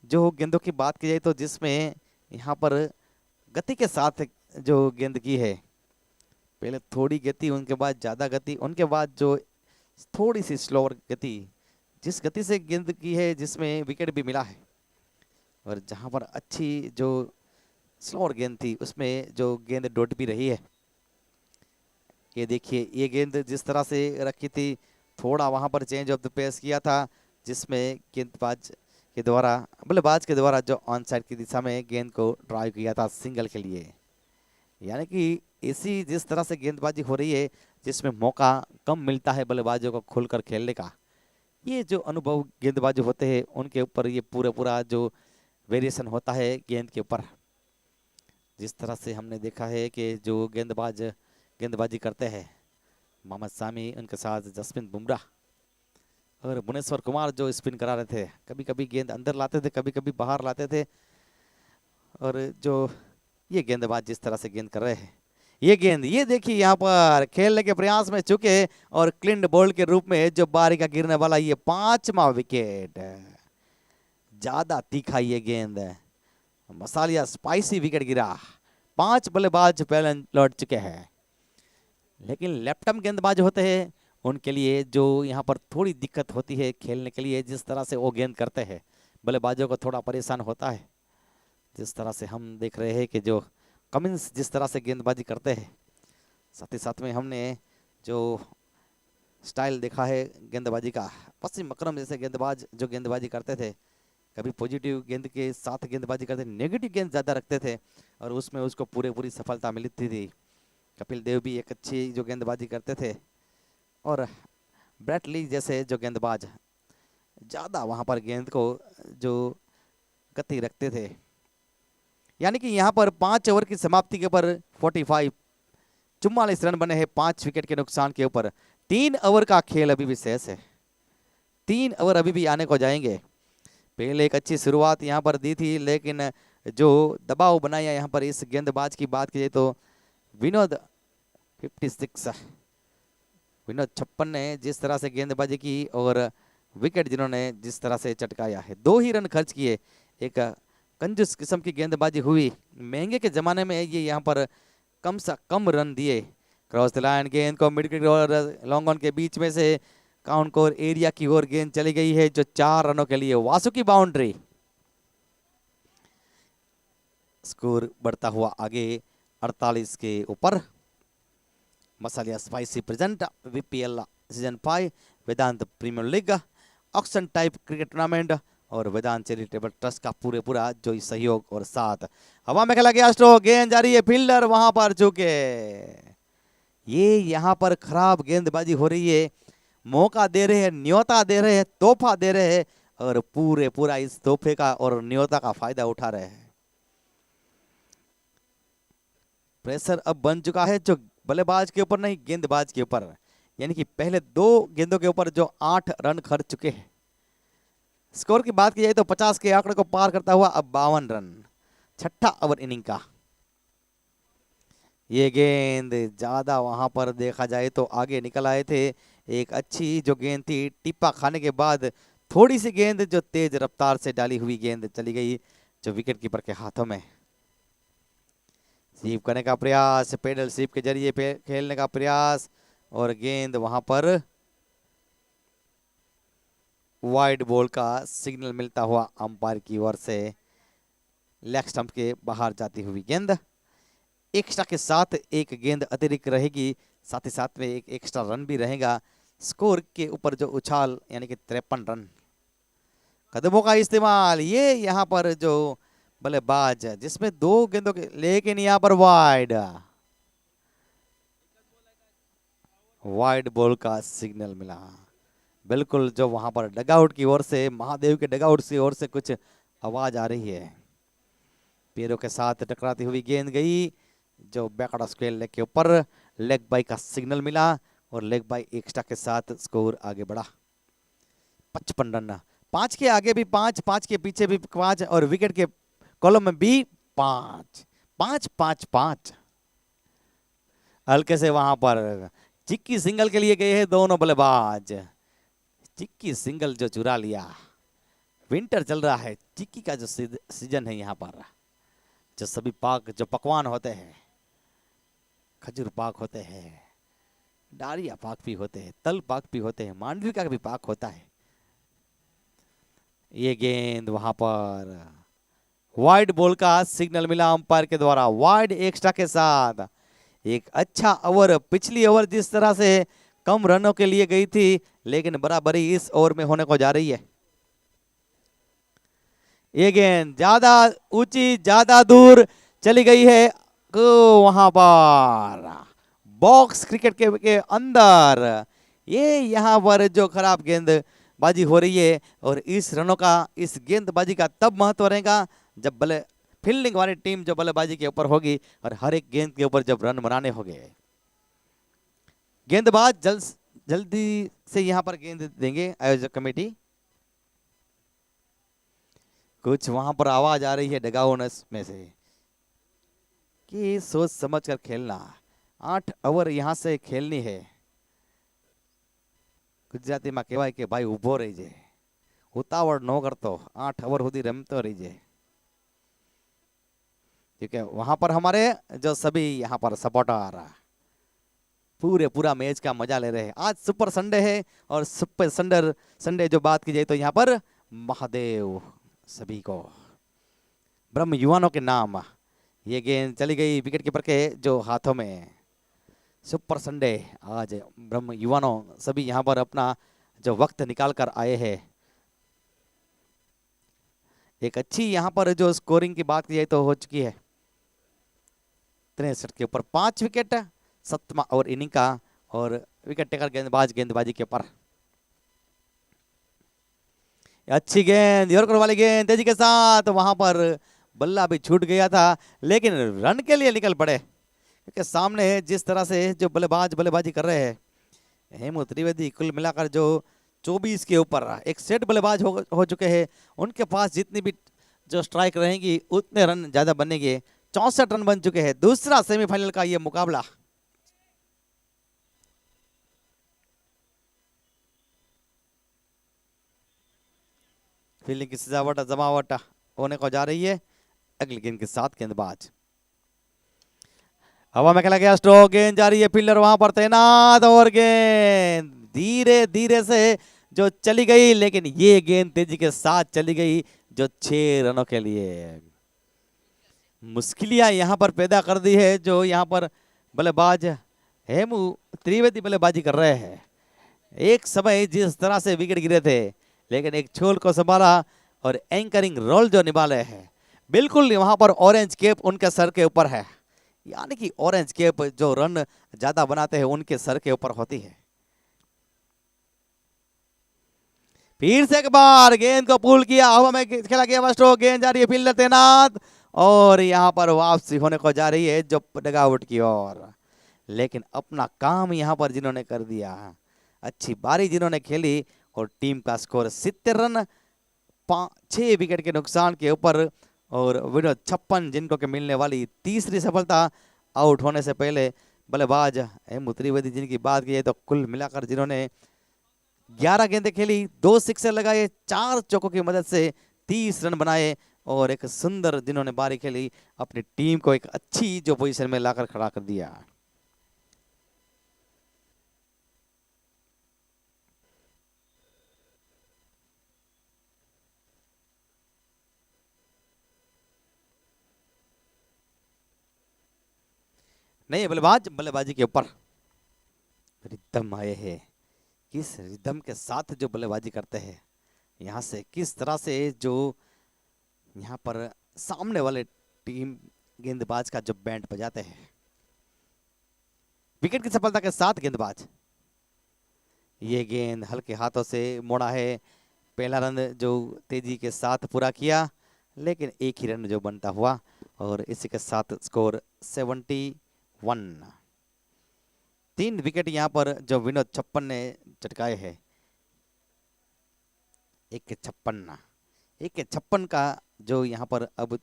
जो गेंदों की बात की जाए तो जिसमें यहाँ पर गति के साथ जो गेंद की है, पहले थोड़ी गति, उनके बाद ज़्यादा गति, उनके बाद जो थोड़ी सी स्लोअर गति, जिस गति से गेंद की है जिसमें विकेट भी मिला है, और जहाँ पर अच्छी जो स्लोअर गेंद थी उसमें जो गेंद डॉट भी रही है। ये देखिए, ये गेंद जिस तरह से रखी थी, थोड़ा वहाँ पर चेंज ऑफ द पेस किया था, जिसमें गेंदबाज के द्वारा, बल्लेबाज के द्वारा जो ऑन साइड की दिशा में गेंद को ड्राइव किया था सिंगल के लिए। यानी कि इसी जिस तरह से गेंदबाजी हो रही है जिसमें मौका कम मिलता है बल्लेबाजों को खुलकर खेलने का, ये जो अनुभव गेंदबाज होते हैं उनके ऊपर ये पूरा जो वेरिएशन होता है गेंद के ऊपर। जिस तरह से हमने देखा है कि जो गेंदबाजी करते हैं मोहम्मद सामी, उनके साथ जसप्रीत बुमराह और भुवनेश्वर कुमार जो स्पिन करा रहे थे, कभी कभी गेंद अंदर लाते थे, कभी कभी बाहर लाते थे। और जो ये गेंदबाज जिस तरह से गेंद कर रहे हैं, ये गेंद, ये देखिए यहाँ पर खेलने के प्रयास में चुके और क्लीन बॉल के रूप में जो बारी का गिरने वाला ये 5वां विकेट। ज्यादा तीखा ये गेंद, मसालिया स्पाइसी विकेट गिरा। 5 बल्लेबाज पहले लौट चुके हैं, लेकिन लेफ्ट आर्म गेंदबाज होते हैं उनके लिए जो यहाँ पर थोड़ी दिक्कत होती है खेलने के लिए। जिस तरह से वो गेंद करते हैं बल्लेबाजों को थोड़ा परेशान होता है। जिस तरह से हम देख रहे हैं कि जो कमिंस जिस तरह से गेंदबाजी करते हैं, साथ ही साथ में हमने जो स्टाइल देखा है गेंदबाजी का, वसीम अकरम जैसे गेंदबाज जो गेंदबाजी करते थे, कभी पॉजिटिव गेंद के साथ गेंदबाजी करते, नेगेटिव गेंद ज़्यादा रखते थे और उसमें उसको पूरी सफलता मिलती थी। कपिल देव भी एक अच्छी जो गेंदबाजी करते थे, और ब्रेट ली जैसे जो गेंदबाज ज़्यादा वहाँ पर गेंद को जो गति रखते थे। यानी कि यहाँ पर 5 ओवर की समाप्ति के ऊपर 44 रन बने हैं 5 विकेट के नुकसान के ऊपर। 3 ओवर का खेल अभी भी शेष है, 3 ओवर अभी भी आने को जाएंगे। पहले एक अच्छी शुरुआत यहाँ पर दी थी, लेकिन जो दबाव बनाया यहाँ पर इस गेंदबाज की बात की जाए तो विनोद 56 ने जिस तरह से गेंदबाजी की और विकेट जिन्होंने जिस तरह से चटकाया है, 2 ही रन खर्च किए। एक कंजूस किस्म की गेंदबाजी हुई, महंगे के ज़माने में ये यहाँ पर कम से कम रन दिए। क्रॉस द लाइन गेंद को मिड विकेट और लॉन्ग ऑन के बीच में से काउंट कोर एरिया की ओर गेंद चली गई है जो 4 रनों के लिए वासु की बाउंड्री। स्कोर बढ़ता हुआ आगे 48 के ऊपर। Masaliya spicy present VPL season 5 Vedant premier league auction type cricket tournament और वेदांत चैरिटेबल ट्रस्ट का पूरा जो सहयोग और साथ। हवा में खेला गया स्ट्रोक, गेंद जा रही है, फील्डर वहां पर चुके। ये यहाँ पर खराब गेंदबाजी हो रही है, मौका दे रहे हैं, न्योता दे रहे हैं, तोहफा दे रहे हैं और पूरा इस तोहफे का और न्योता का फायदा उठा रहे हैं। प्रेशर अब बन चुका है जो बल्लेबाज के ऊपर नहीं, गेंदबाज के ऊपर। यानी कि पहले 2 गेंदों के ऊपर जो 8 रन खर्च चुके हैं। स्कोर की बात की जाए तो 50 के आंकड़े को पार करता हुआ अब 52 रन, 6ठा ओवर इनिंग का। ये गेंद ज्यादा वहां पर देखा जाए तो आगे निकल आए थे। एक अच्छी जो गेंद थी, टिप्पा खाने के बाद थोड़ी सी गेंद जो तेज रफ्तार से डाली हुई गेंद चली गई जो विकेट कीपर के हाथों में। स्वीप करने का प्रयास, पेडल स्वीप के जरिए खेलने का प्रयास और गेंद वहां पर वाइड बॉल का सिग्नल मिलता हुआ अंपायर की ओर से लेग स्टंप के बाहर जाती हुई गेंद। एक्स्ट्रा के साथ एक गेंद अतिरिक्त रहेगी, साथ ही साथ में एक एक्स्ट्रा रन भी रहेगा। स्कोर के ऊपर जो उछाल यानी कि 53 रन। कदमों का इस्तेमाल, ये यहाँ पर जो बल्लेबाज जिसमें 2 गेंदों के, लेकिन यहाँ पर वाइड बॉल का सिग्नल मिला। बिल्कुल जो वहां पर डगआउट की ओर से, महादेव के डगआउट की ओर से कुछ आवाज आ रही है। पैरों के साथ टकराती हुई गेंद गई जो बैकवर्ड स्क्वायर लेग के ऊपर। लेग बाई का सिग्नल मिला और लेग बाई एक्स्ट्रा के साथ स्कोर आगे बढ़ा। 55 रन, 5 के आगे भी 5, 5 के पीछे भी 5 और विकेट के कॉलम में भी 5, 5, 5, 5। हल्के से वहां पर चिक्की सिंगल के लिए गए हैं दोनों बल्लेबाज। चिक्की सिंगल जो चुरा लिया, विंटर चल रहा है, चिक्की का जो सीजन है यहाँ पर, जो सभी पाक जो पकवान होते हैं, खजूर पाक होते हैं, डारिया पाक भी होते हैं, तल पाक भी होते हैं, मांडवी का भी पाक होता है। ये गेंद वहां पर वाइड बॉल का सिग्नल मिला अंपायर के द्वारा, वाइड एक्स्ट्रा के साथ। एक अच्छा ओवर, पिछली ओवर जिस तरह से कम रनों के लिए गई थी, लेकिन बराबरी इस ओवर में होने को जा रही है। ये गेंद ज्यादा ऊंची, ज्यादा दूर चली गई है, वहां पर बॉक्स क्रिकेट के अंदर। ये यहाँ पर जो खराब गेंदबाजी हो रही है, और इस रनों का, इस गेंदबाजी का तब महत्व रहेगा जब बल्ले फील्डिंग वाली टीम जो बल्लेबाजी के ऊपर होगी, और हर एक गेंद के ऊपर जब रन बनाने होंगे। गेंदबाज जल्दी से यहाँ पर गेंद देंगे आयोजक कमेटी। कुछ वहां पर आवाज आ रही है डगाउनस में से कि सोच समझ कर खेलना, 8 ओवर यहां से खेलनी है। गुजराती में कहवाय के भाई उभो रहीजे, उतावड़ न करतो, 8 ओवर सुधी रमतो रहीजे। क्योंकि वहां पर हमारे जो सभी यहाँ पर सपोर्टर पूरा मैच का मजा ले रहे हैं। आज सुपर संडे है, और सुपर संडे जो बात की जाए तो यहाँ पर महादेव सभी को, ब्रह्म युवानों के नाम। ये गेंद चली गई विकेट कीपर के जो हाथों में। सुपर संडे आज ब्रह्म युवानों सभी यहाँ पर अपना जो वक्त निकाल कर आए हैं। एक अच्छी यहाँ पर जो स्कोरिंग की बात की जाए तो हो चुकी है। 63 के ऊपर 5 विकेट, 7वां ओवर इनिंग का, और विकेट टेकर गेंदबाजी के ऊपर। अच्छी गेंद, यॉर्कर वाली गेंद तेजी के साथ, वहां पर बल्ला भी छूट गया था, लेकिन रन के लिए निकल पड़े। क्योंकि सामने जिस तरह से जो बल्लेबाजी कर रहे हैं, हेमू त्रिवेदी कुल मिलाकर जो 24 के ऊपर एक सेट बल्लेबाज हो चुके हैं। उनके पास जितनी भी जो स्ट्राइक रहेंगी उतने रन ज्यादा बनेंगे। 64 रन बन चुके हैं। दूसरा सेमीफाइनल का ये मुकाबला। फील्डिंग की सजावट जमावट होने को जा रही है। अगली गेंद के साथ गेंदबाज हवा में खेला गया, स्ट्रोक, गेंद जा रही है, फील्डर वहां पर तैनात, और गेंद धीरे धीरे से जो चली गई, लेकिन ये गेंद तेजी के साथ चली गई जो 6 रनों के लिए। मुश्किलियां यहां पर पैदा कर दी है जो यहां पर बल्लेबाज हेमू त्रिवेदी बल्लेबाजी कर रहे हैं। एक समय जिस तरह से विकेट गिरे थे, लेकिन एक छोल को संभाला और एंकरिंग रोल जो निभा रहे हैं, बिल्कुल वहां पर ऑरेंज कैप उनके सर के ऊपर है। यानी कि ऑरेंज कैप जो रन ज्यादा बनाते हैं उनके सर के ऊपर होती है। फिर से एक बार गेंद को पुल किया, हवा में खेला गया स्ट्रोक, गेंद जा रही है, फील्डर तैनात, और यहां पर वापसी होने को जा रही है जो डगआउट की ओर। लेकिन अपना काम यहां पर जिन्होंने कर दिया, अच्छी बारी जिन्होंने खेली, और टीम का स्कोर 70 रन 6 विकेट के नुकसान के ऊपर, और विनोद 56 जिनको के मिलने वाली तीसरी सफलता आउट होने से पहले। बल्लेबाज हेमू त्रिवेदी जिनकी बात की जाए तो कुल मिलाकर जिन्होंने 11 गेंदें खेली, 2 सिक्सर लगाए, 4 चौकों की मदद से 30 रन बनाए, और एक सुंदर जिन्होंने बारी खेली, अपनी टीम को एक अच्छी जो पोजीशन में लाकर खड़ा कर दिया। नहीं, बल्लेबाजी के ऊपर रिदम आए हैं। किस रिदम के साथ जो बल्लेबाजी करते हैं, यहाँ से किस तरह से जो यहाँ पर सामने वाले टीम गेंदबाज का जो बैंड बजाते हैं। विकेट की सफलता के साथ गेंदबाज, ये गेंद हल्के हाथों से मोड़ा है। पहला रन जो तेजी के साथ पूरा किया, लेकिन एक ही रन जो बनता हुआ, और इसी के साथ स्कोर 71। 3 विकेट यहाँ पर जो विनोद 56 ने चटकाए हैं। 1 के 56 का जो यहाँ पर अब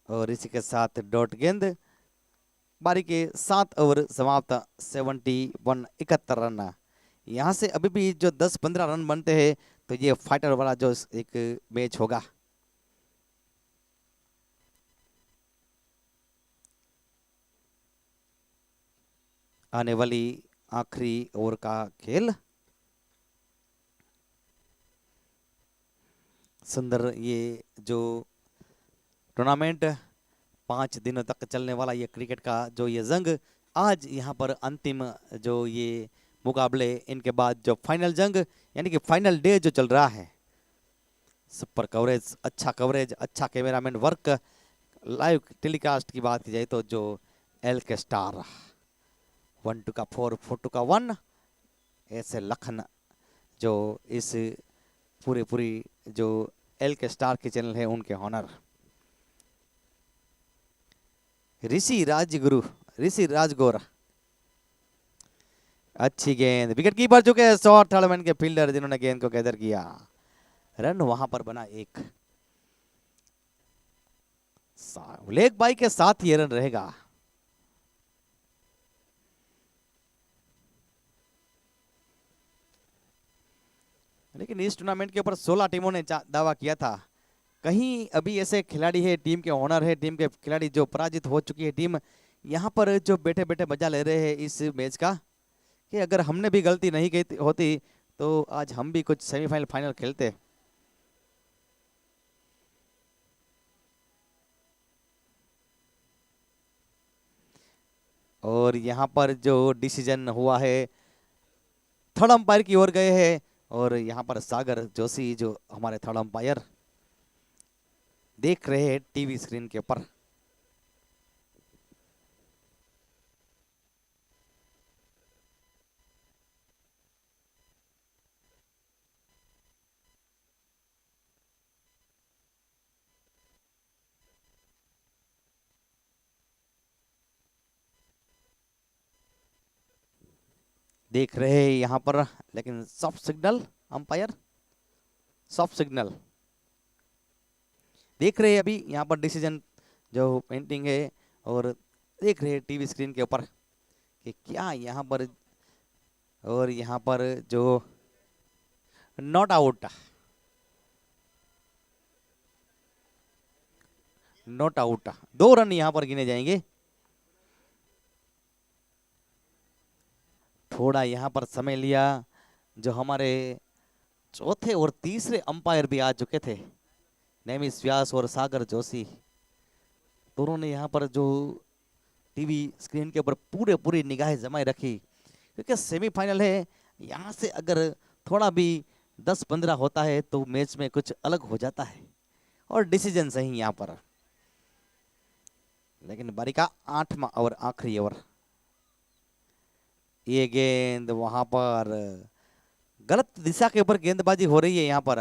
और इसी के साथ डॉट गेंद पारी के 7 ओवर समाप्त, 71 रन। यहाँ से अभी भी जो 10-15 रन बनते हैं तो ये फाइटर वाला जो एक मैच होगा। आने वाली आखिरी ओवर का खेल। सुंदर ये जो टूर्नामेंट 5 दिनों तक चलने वाला ये क्रिकेट का जो ये जंग, आज यहाँ पर अंतिम जो ये मुकाबले, इनके बाद जो फाइनल जंग यानी कि फाइनल डे जो चल रहा है। सुपर कवरेज, अच्छा कैमरामैन वर्क, लाइव टेलीकास्ट की बात की जाए तो जो एल के स्टार 1-2 का 4, 4-2 का 1, ऐसे लखन जो इस पूरी जो एल के स्टार के चैनल है उनके ऑनर। ऋषि राजगोर, अच्छी गेंद, विकेट कीपर चुके हैं शॉर्ट थर्ड मैन के फील्डर जिन्होंने गेंद को गैदर किया। रन वहां पर बना एक, लेग बाई के साथ ये रन रहेगा। लेकिन इस टूर्नामेंट के ऊपर 16 टीमों ने दावा किया था। कहीं अभी ऐसे खिलाड़ी है, टीम के ओनर है, टीम के खिलाड़ी जो पराजित हो चुकी है टीम, यहाँ पर जो बैठे बैठे मजा ले रहे हैं इस मैच का, कि अगर हमने भी गलती नहीं की होती तो आज हम भी कुछ सेमीफाइनल फाइनल खेलते। और यहाँ पर जो डिसीजन हुआ है, थर्ड अंपायर की ओर गए हैं और यहाँ पर सागर जोशी जो हमारे थर्ड अंपायर देख रहे हैं टीवी स्क्रीन के ऊपर। देख रहे हैं यहाँ पर, लेकिन soft signal umpire, soft signal देख रहे हैं अभी यहाँ पर डिसीजन जो पेंटिंग है, और देख रहे हैं टीवी स्क्रीन के ऊपर कि क्या यहाँ पर, और यहाँ पर जो not out, not out, 2 run यहाँ पर गिने जाएंगे। थोड़ा यहाँ पर समय लिया, जो हमारे चौथे और तीसरे अंपायर भी आ चुके थे, नेमिस व्यास और सागर जोशी, दोनों ने यहाँ पर जो टीवी स्क्रीन के ऊपर पूरी निगाहें जमाए रखी, क्योंकि सेमीफाइनल है। यहाँ से अगर थोड़ा भी 10-15 होता है तो मैच में कुछ अलग हो जाता है, और डिसीजन सही यहाँ पर। लेकिन बारी का 8वां ओवर, आखिरी ओवर, ये गेंद वहां पर गलत दिशा के ऊपर गेंदबाजी हो रही है। यहाँ पर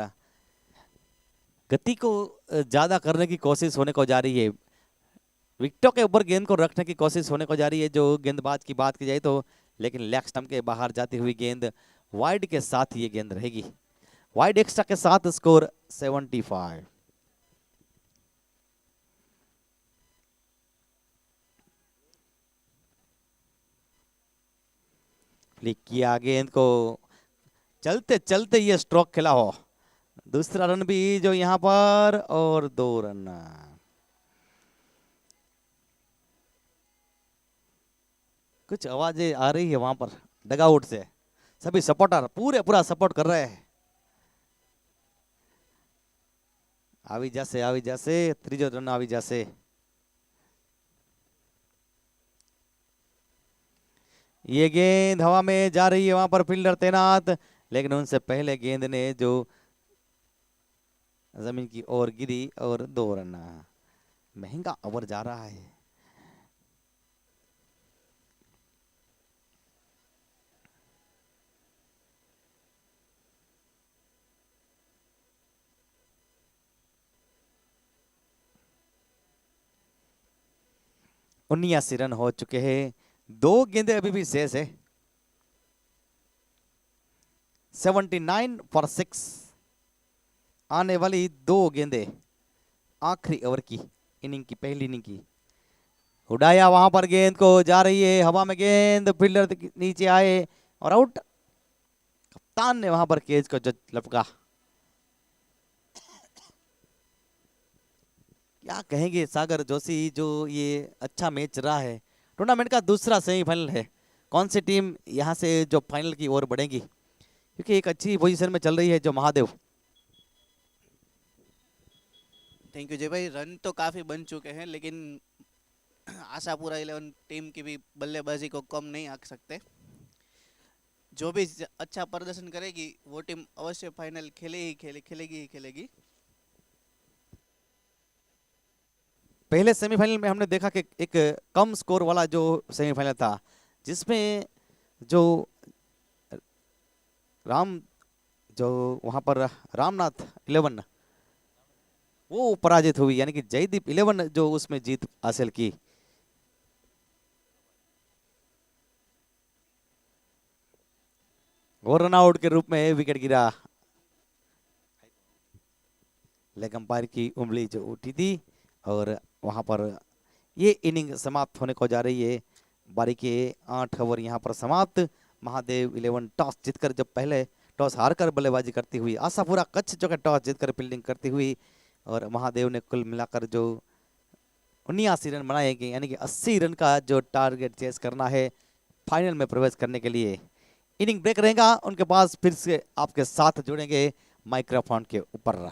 गति को ज्यादा करने की कोशिश होने को जा रही है, विकेटों के ऊपर गेंद को रखने की कोशिश होने को जा रही है जो गेंदबाज की बात की जाए तो, लेकिन लेग स्टंप के बाहर जाती हुई गेंद वाइड के साथ ये गेंद रहेगी। वाइड एक्स्ट्रा के साथ स्कोर 75। फ्लिक किया गेंद को, चलते चलते ये स्ट्रोक खेला हो, दूसरा रन भी जो यहाँ पर, और 2 रन। कुछ आवाजें आ रही है वहां पर डगआउट से, सभी सपोर्टर पूरा सपोर्ट कर रहे हैं। આવી જશે ત્રીજો રન આવી જશે। ये गेंद हवा में जा रही है, वहां पर फील्डर तैनात, लेकिन उनसे पहले गेंद ने जो जमीन की ओर गिरी, और 2 रन। महंगा ओवर जा रहा है। उन्यासी रन हो चुके हैं, 2 गेंदें अभी भी शेष है। 79 फॉर 6, आने वाली 2 गेंदें आखिरी ओवर की, इनिंग की पहली इनिंग की, उड़ाया वहां पर गेंद को, जा रही है हवा में गेंद, फील्डर नीचे आए और आउट। कप्तान ने वहां पर कैच को लपका। क्या कहेंगे सागर जोशी, जो ये अच्छा मैच रहा है, टूर्नामेंट का दूसरा सेमीफाइनल है। कौन सी टीम यहां से जो फाइनल की ओर बढ़ेगी, क्योंकि एक अच्छी पोजीशन में चल रही है जो महादेव। थैंक यू जय भाई। रन तो काफ़ी बन चुके हैं, लेकिन आशापुरा 11 टीम की भी बल्लेबाजी को कम नहीं आंक सकते। जो भी अच्छा प्रदर्शन करेगी वो टीम अवश्य फाइनल खेलेगी ही खेलेगी। पहले सेमीफाइनल में हमने देखा कि एक कम स्कोर वाला जो सेमीफाइनल था, जिसमें जो राम जो वहां पर रामनाथ 11 वो पराजित हुई, यानी कि जयदीप 11 जो उसमें जीत हासिल की। और रन आउट के रूप में विकेट गिरा। लेग अंपायर की उंगली जो उठी थी, और वहां पर ये इनिंग समाप्त होने को जा रही है। बारी के 8 ओवर यहाँ पर समाप्त। महादेव 11 टॉस जीतकर, जब पहले टॉस हारकर बल्लेबाजी करती हुई, आशापुरा कच्छ जो है टॉस जीतकर फील्डिंग करती हुई, और महादेव ने कुल मिलाकर जो 79 रन बनाए गए, यानी कि 80 रन का जो टारगेट चेस करना है फाइनल में प्रवेश करने के लिए। इनिंग ब्रेक रहेगा, उनके पास फिर से आपके साथ जुड़ेंगे माइक्रोफोन के ऊपर।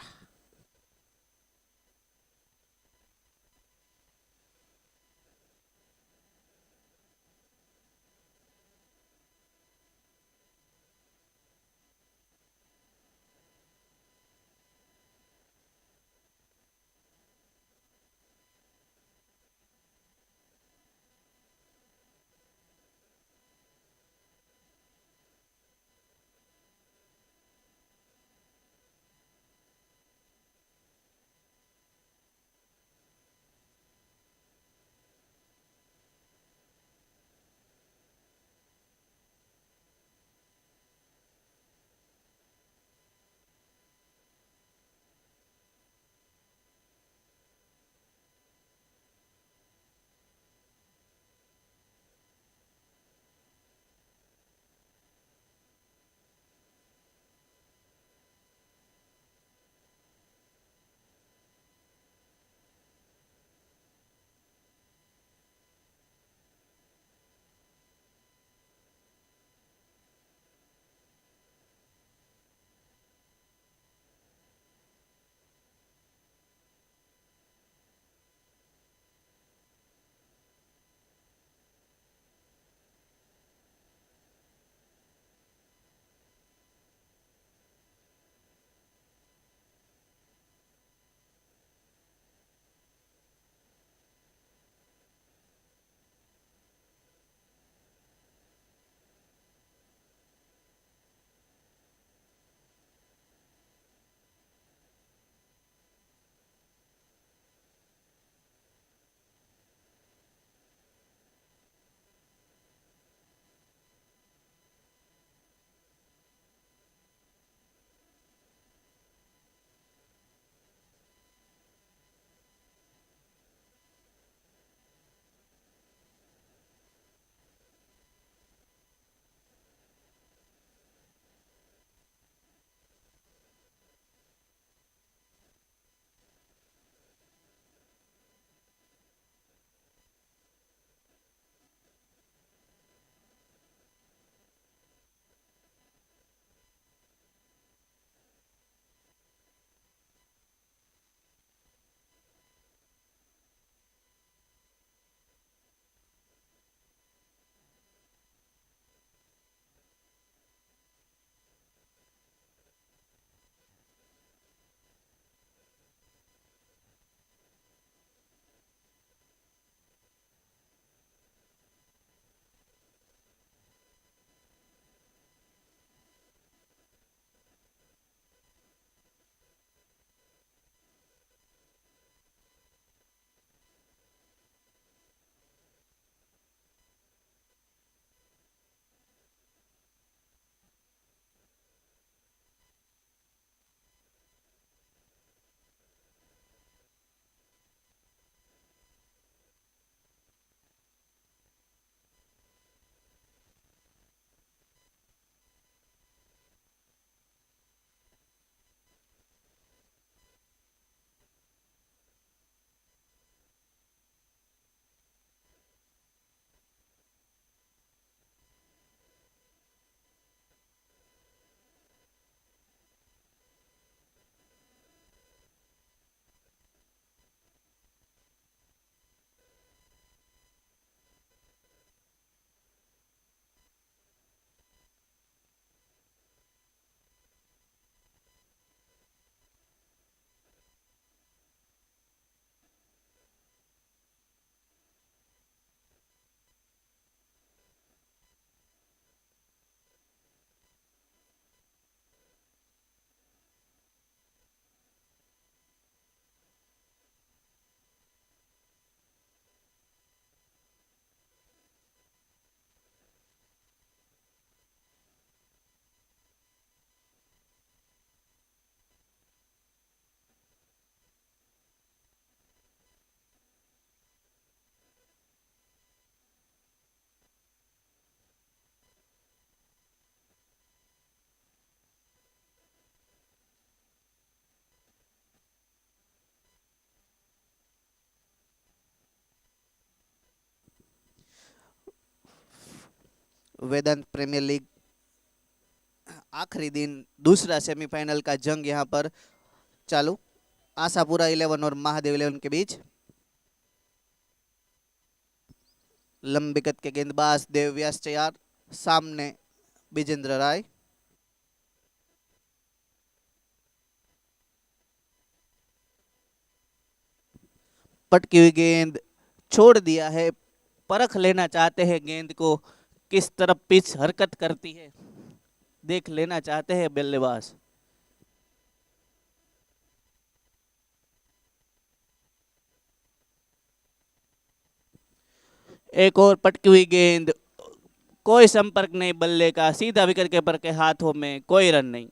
वेदांत प्रीमियर लीग आखिरी दिन दूसरा सेमीफाइनल का जंग यहाँ पर चालू, आशापुरा 11 और महादेव 11 के बीच। लंबी कद के गेंदबाज देव व्यास तैयार, सामने विजेंद्र राय। पटकी हुई गेंद छोड़ दिया है, परख लेना चाहते हैं गेंद को किस तरफ पिच हरकत करती है, देख लेना चाहते हैं बल्लेबाज। एक और पटकी हुई गेंद, कोई संपर्क नहीं बल्ले का, सीधा विकेट कीपर के हाथों में, कोई रन नहीं।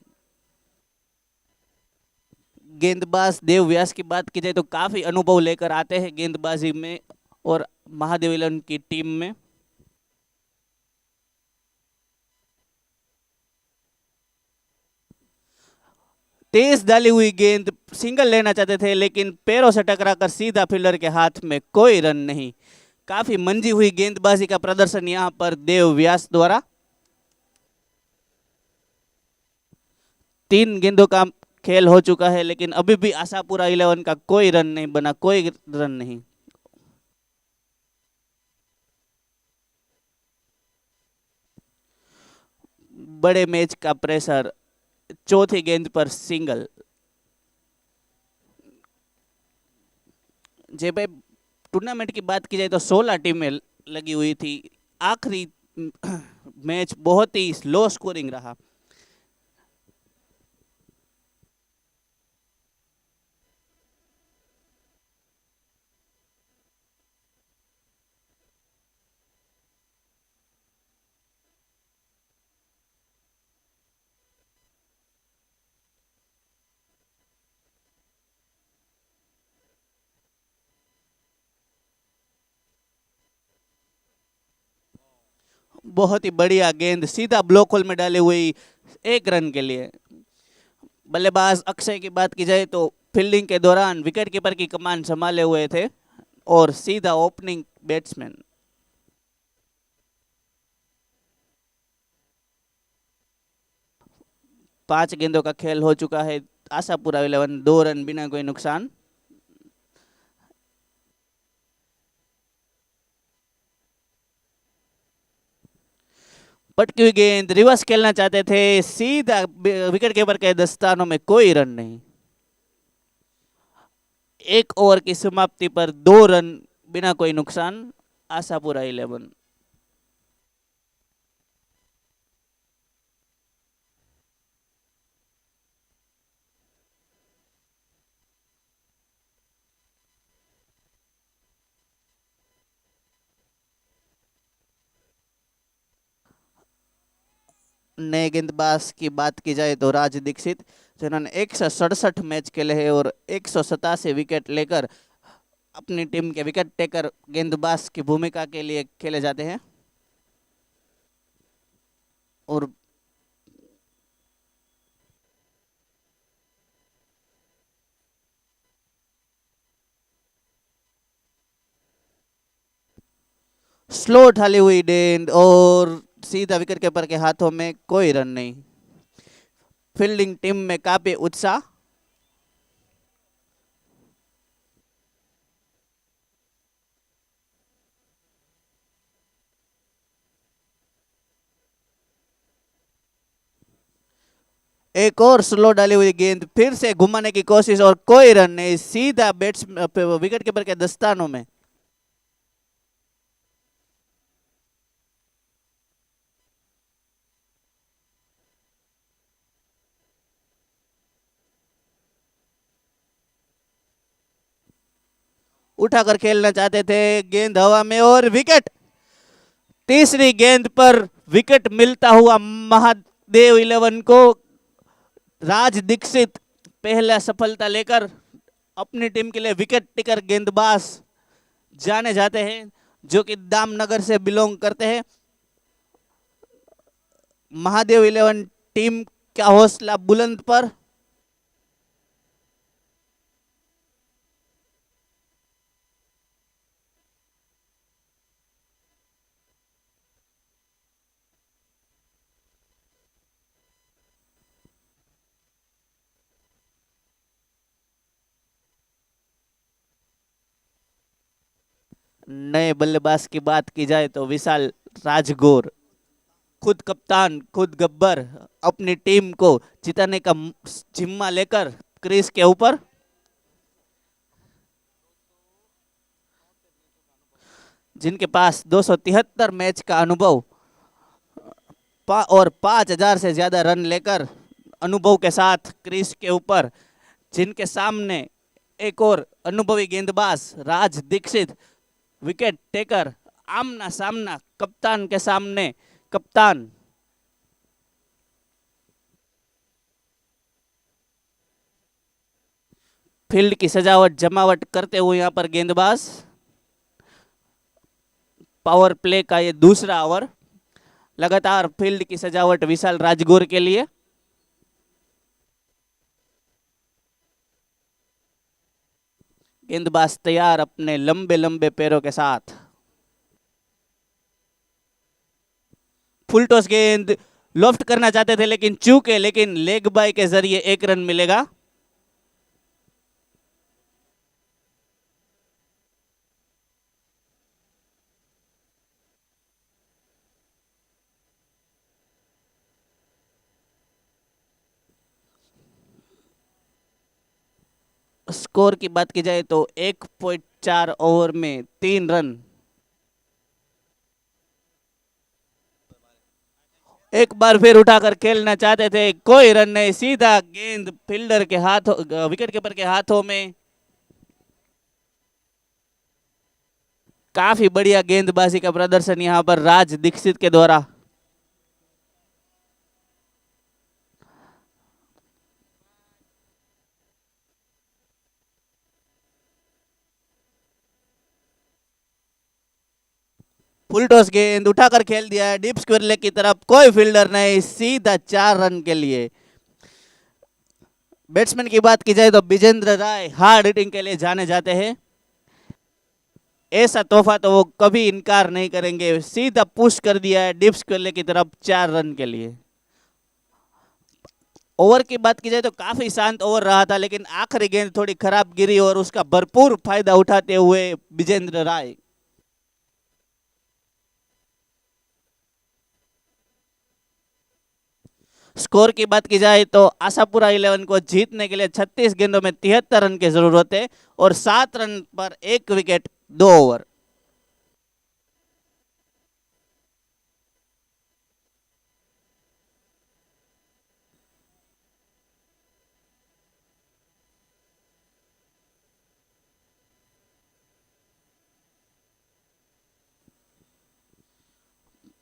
गेंदबाज देव व्यास की बात की जाए तो काफी अनुभव लेकर आते हैं गेंदबाजी में और महादेव 11 की टीम में। तेज डाली हुई गेंद, सिंगल लेना चाहते थे लेकिन पैरों से टकराकर सीधा फील्डर के हाथ में, कोई रन नहीं। काफी मंजी हुई गेंदबाजी का प्रदर्शन यहां पर देव व्यास द्वारा। 3 गेंदों का खेल हो चुका है लेकिन अभी भी आशापुरा 11 का कोई रन नहीं बना, कोई रन नहीं। बड़े मैच का प्रेशर, चौथी गेंद पर सिंगल। जे भाई टूर्नामेंट की बात की जाए तो 16 टीमें लगी हुई थी। आखिरी मैच बहुत ही लो स्कोरिंग रहा। बहुत ही बढ़िया गेंद सीधा ब्लॉक होल में डाली हुई, 1 रन के लिए। बल्लेबाज अक्षय की बात की जाए तो फील्डिंग के दौरान विकेट कीपर की कमान संभाले हुए थे और सीधा ओपनिंग बैट्समैन। पांच गेंदों का खेल हो चुका है, आशापुरा 11 2 रन बिना कोई नुकसान। पटकी हुई गेंद, रिवर्स खेलना चाहते थे, सीधा विकेट कीपर के दस्तानों में, कोई रन नहीं। 1 ओवर की समाप्ति पर 2 रन बिना कोई नुकसान, आशापुरा 11। नए गेंदबाज की बात की जाए तो राज दीक्षित, जिन्होंने 167 मैच खेले हैं और 187 विकेट लेकर अपनी टीम के विकेट टेकर गेंदबाज की भूमिका के लिए खेले जाते हैं। और स्लो ढाली हुई गेंद और सीधा विकेट कीपर के हाथों में, कोई रन नहीं। फील्डिंग टीम में काफी उत्साह। एक और स्लो डाली हुई गेंद, फिर से घुमाने की कोशिश और कोई रन नहीं, सीधा बैट्स विकेट कीपर के दस्तानों में। उठाकर खेलना चाहते थे, गेंद हवा में और विकेट। तीसरी गेंद पर विकेट मिलता हुआ महादेव 11 को। राज दीक्षित पहला सफलता लेकर अपनी टीम के लिए विकेट टेकर गेंदबाज जाने जाते हैं, जो कि दामनगर से बिलोंग करते हैं। महादेव 11 टीम का हौसला बुलंद पर। नए बल्लेबाज की बात की जाए तो विशाल राजगोर, खुद कप्तान खुद गब्बर, अपनी टीम को जिताने का जिम्मा लेकर क्रीज के ऊपर। जिनके पास 273 मैच का अनुभव और 5,000 से ज्यादा रन लेकर अनुभव के साथ क्रीज के ऊपर, जिनके सामने एक और अनुभवी गेंदबाज राज दीक्षित विकेट टेकर, आमना सामना कप्तान के सामने कप्तान। फील्ड की सजावट जमावट करते हुए यहां पर गेंदबाज। पावर प्ले का ये दूसरा ओवर, लगातार फील्ड की सजावट विशाल राजगोर के लिए। गेंदबाज तैयार अपने लंबे लंबे पैरों के साथ। फुल टॉस गेंद लॉफ्ट करना चाहते थे लेकिन चूके, लेकिन लेग बाय के जरिए एक रन मिलेगा। स्कोर की बात की जाए तो 1.4 ओवर में 3 रन। एक बार फिर उठाकर खेलना चाहते थे, कोई रन नहीं, सीधा गेंद फील्डर के हाथों, विकेट कीपर के हाथों में। काफी बढ़िया गेंदबाजी का प्रदर्शन यहां पर राज दीक्षित के द्वारा। फुल टॉस गेंद उठाकर खेल दिया है डीप स्क्वायर लेग की तरफ, कोई फील्डर नहीं, सीधा 4 रन के लिए। बैट्समैन की बात की जाए तो विजेंद्र राय हार्ड हिटिंग के लिए जाने जाते हैं। ऐसा तोहफा तो वो कभी इनकार नहीं करेंगे, सीधा पुश कर दिया है डीप स्क्वायर लेग की तरफ 4 रन के लिए। ओवर की बात की जाए तो काफी शांत ओवर रहा था, लेकिन आखिरी गेंद थोड़ी खराब गिरी और उसका भरपूर फायदा उठाते हुए विजेंद्र राय। स्कोर की बात की जाए तो आशापुरा 11 को जीतने के लिए 36 गेंदों में 73 रन की जरूरत है और 7 रन पर 1 विकेट 2 ओवर।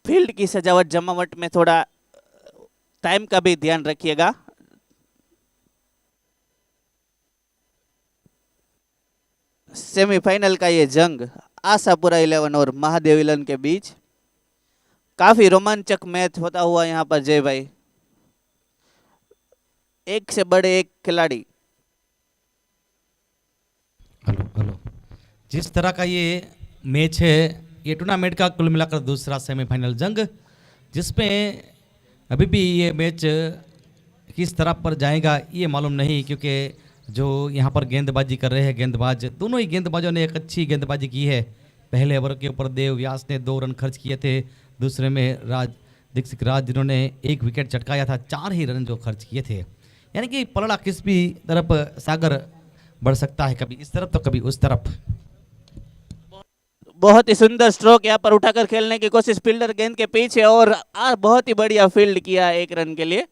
फील्ड की सजावट जमावट में थोड़ा टाइम का भी ध्यान रखिएगा। सेमीफाइनल का ये जंग आशापुरा 11 और महादेव 11 के बीच काफी रोमांचक मैच होता हुआ यहां पर जय भाई। एक से बड़े एक खिलाड़ी। Hello hello. जिस तरह का ये मैच है, ये टूर्नामेंट का कुल मिलाकर दूसरा सेमीफाइनल जंग, जिसमें अभी भी ये मैच किस तरह पर जाएगा ये मालूम नहीं, क्योंकि जो यहाँ पर गेंदबाजी कर रहे हैं गेंदबाज, दोनों ही गेंदबाजों ने एक अच्छी गेंदबाजी की है। पहले ओवर के ऊपर देव व्यास ने 2 रन खर्च किए थे, दूसरे में राज दीक्षित राज जिन्होंने 1 विकेट चटकाया था, 4 ही रन जो खर्च किए थे। यानी कि पलड़ा किस भी तरफ सागर बढ़ सकता है, कभी इस तरफ तो कभी उस तरफ। बहुत ही सुंदर स्ट्रोक यहाँ पर उठाकर खेलने की कोशिश, फील्डर गेंद के पीछे और बहुत ही बढ़िया फील्ड किया 1 रन के लिए।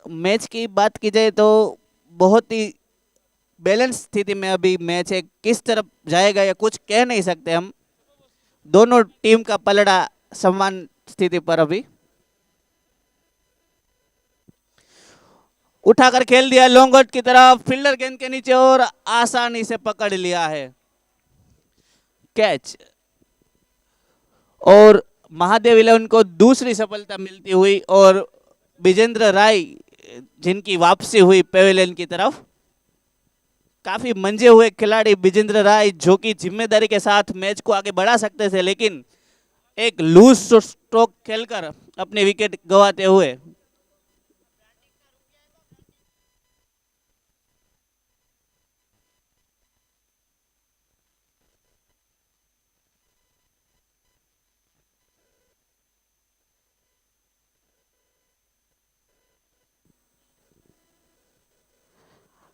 मैच की बात की जाए तो बहुत ही बैलेंस स्थिति में अभी मैच है, किस तरफ जाएगा या कुछ कह नहीं सकते हम। दोनों टीम का पलड़ा समान स्थिति पर अभी। उठाकर खेल दिया लॉन्ग आउट की तरफ, फील्डर गेंद के नीचे और आसानी से पकड़ लिया है, कैच। और महादेव 11 को दूसरी सफलता मिलती हुई और विजेंद्र राय जिनकी वापसी हुई पेविलियन की तरफ। काफी मंजे हुए खिलाड़ी विजेंद्र राय, जो कि जिम्मेदारी के साथ मैच को आगे बढ़ा सकते थे, लेकिन एक लूज स्ट्रोक खेलकर अपने विकेट गंवाते हुए।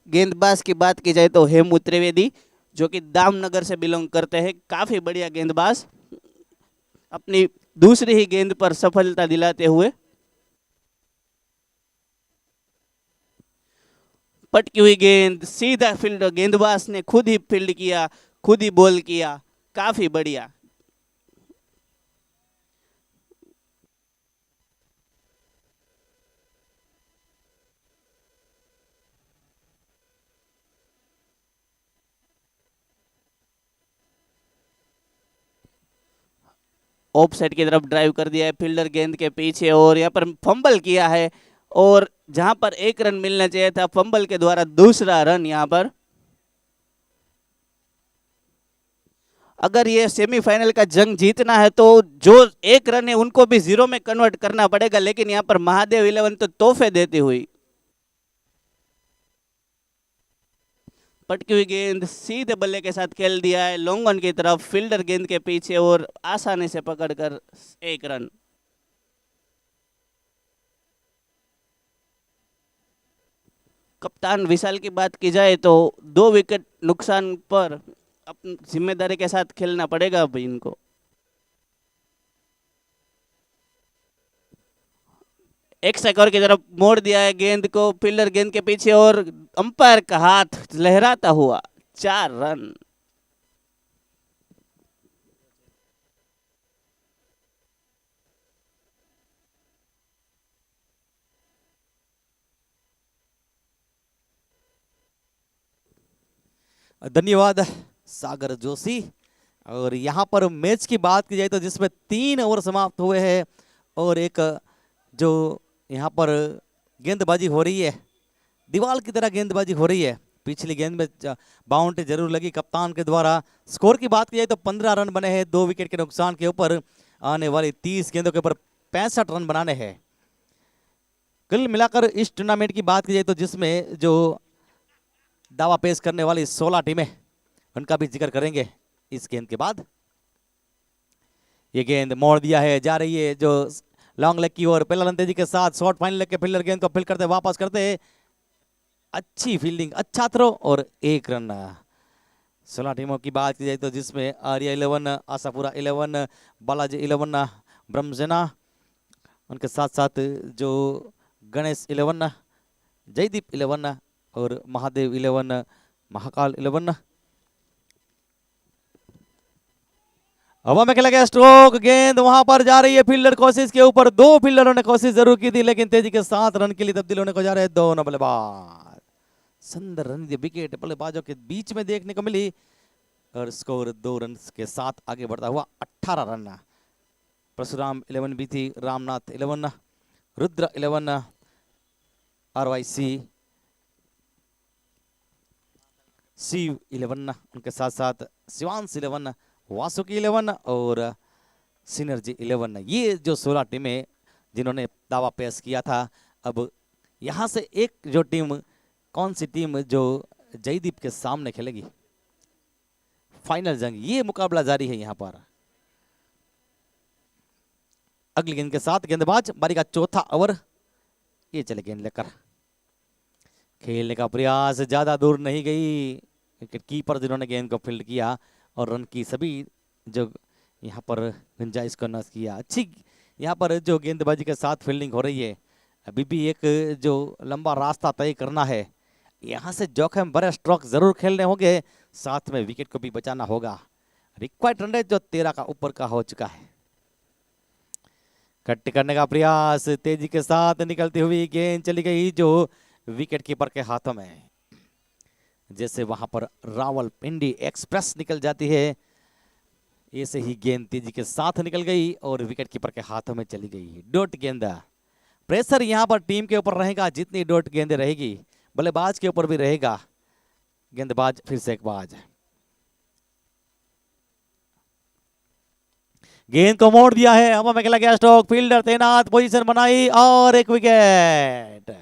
गेंदबाज की बात की जाए तो हेमू त्रिवेदी, जो कि दामनगर से बिलोंग करते हैं, काफी बढ़िया गेंदबाज, अपनी दूसरी ही गेंद पर सफलता दिलाते हुए। पटकी हुई गेंद सीधा फील्ड, गेंदबाज ने खुद ही फील्ड किया, खुद ही बॉल किया, काफी बढ़िया। ऑफ साइड की तरफ ड्राइव कर दिया है फील्डर गेंद के पीछे, और यहाँ पर फंबल किया है, और जहां पर एक रन मिलना चाहिए था, फंबल के द्वारा दूसरा रन। यहाँ पर अगर ये सेमीफाइनल का जंग जीतना है तो जो एक रन है उनको भी जीरो में कन्वर्ट करना पड़ेगा, लेकिन यहाँ पर महादेव 11 तो तोहफे देती हुई। पटकी हुई गेंद सीधे बल्ले के साथ खेल दिया है लॉन्ग ऑन की तरफ, फील्डर गेंद के पीछे, और आसानी से पकड़कर एक रन। कप्तान विशाल की बात की जाए तो 2 विकेट नुकसान पर अपनी जिम्मेदारी के साथ खेलना पड़ेगा अब इनको। एक स्ट्राइकर की तरफ मोड़ दिया है गेंद को, फील्डर गेंद के पीछे, और अंपायर का हाथ लहराता हुआ 4 रन। धन्यवाद सागर जोशी। और यहाँ पर मैच की बात की जाए तो जिसमें 3 ओवर समाप्त हुए हैं और एक जो यहाँ पर गेंदबाजी हो रही है, दीवार की तरह गेंदबाजी हो रही है। पिछली गेंद में बाउंड्री जरूर लगी कप्तान के द्वारा। स्कोर की बात की जाए तो 15 रन बने हैं 2 विकेट के नुकसान के ऊपर। आने वाली 30 गेंदों के ऊपर 65 रन बनाने हैं। कुल मिलाकर इस टूर्नामेंट की बात की जाए तो जिसमें जो दावा पेश करने वाली 16 टीमें, उनका भी जिक्र करेंगे इस गेंद के बाद। ये गेंद मोड़ दिया है, जा रही है जो लॉन्ग लेग की ओर, पहला रन तेजी के साथ शॉर्ट फाइनल लेग के फील्डर गेंद को फील्ड करते वापस करते, अच्छी फील्डिंग, अच्छा थ्रो और 1 रन। 16 टीमों की बात की जाए तो जिसमें आर्या 11, आशापुरा 11, बालाजी 11, ब्रह्मसेना, उनके साथ साथ जो गणेश 11, जयदीप 11 और महादेव 11, महाकाल 11। हवा में खेला गया स्ट्रोक, गेंद वहां पर जा रही है फील्डर कोशिश के ऊपर। 2 फील्डरों ने कोशिश जरूर की थी लेकिन तेजी के साथ रन के लिए तब्दील होने को जा रहे हैं दोनों बल्लेबाज। सुंदर रन विकेट बल्लेबाजों के बीच में देखने को मिली और स्कोर 2 रन के साथ आगे बढ़ता हुआ 18 रन। परशुराम 11 भी थी, रामनाथ 11, रुद्र 11, RYC, शिव 11, उनके साथ साथ शिवांश 11, वासुकी 11 और सिनर्जी 11। ये जो 16 टीमें जिन्होंने दावा पेश किया था। अब यहां से एक जो टीम, कौन सी टीम जो जयदीप के सामने खेलेगी फाइनल जंग, ये मुकाबला जारी है यहां पर। अगली गेंद के साथ गेंदबाज बारी का चौथा ओवर, ये चले गेंद लेकर, खेलने का प्रयास, ज्यादा दूर नहीं गई, विकेट कीपर जिन्होंने गेंद को फील्ड किया और रन की सभी जो यहाँ पर गुंजाइश को नष्ट किया। अच्छी यहाँ पर जो गेंदबाजी के साथ फील्डिंग हो रही है। अभी भी एक जो लंबा रास्ता तय करना है, यहाँ से जोखिम भरे स्ट्रोक जरूर खेलने होंगे, साथ में विकेट को भी बचाना होगा। रिक्वायर्ड रन रेट जो 13 का ऊपर का हो चुका है। कट करने का प्रयास, तेजी के साथ निकलती हुई गेंद चली गई जो विकेट कीपर के हाथों में। जैसे वहां पर रावलपिंडी एक्सप्रेस निकल जाती है, ऐसे ही गेंद तेजी के साथ निकल गई और विकेट कीपर के हाथों में चली गई। डॉट गेंद, प्रेशर यहां पर टीम के ऊपर रहेगा, जितनी डॉट गेंदें रहेगी बल्लेबाज के ऊपर भी रहेगा। गेंदबाज फिर से एक बाज, गेंद को मोड़ दिया है, हवा में खेला गया स्ट्रोक, फील्डर तैनात, पोजीशन बनाई और एक विकेट।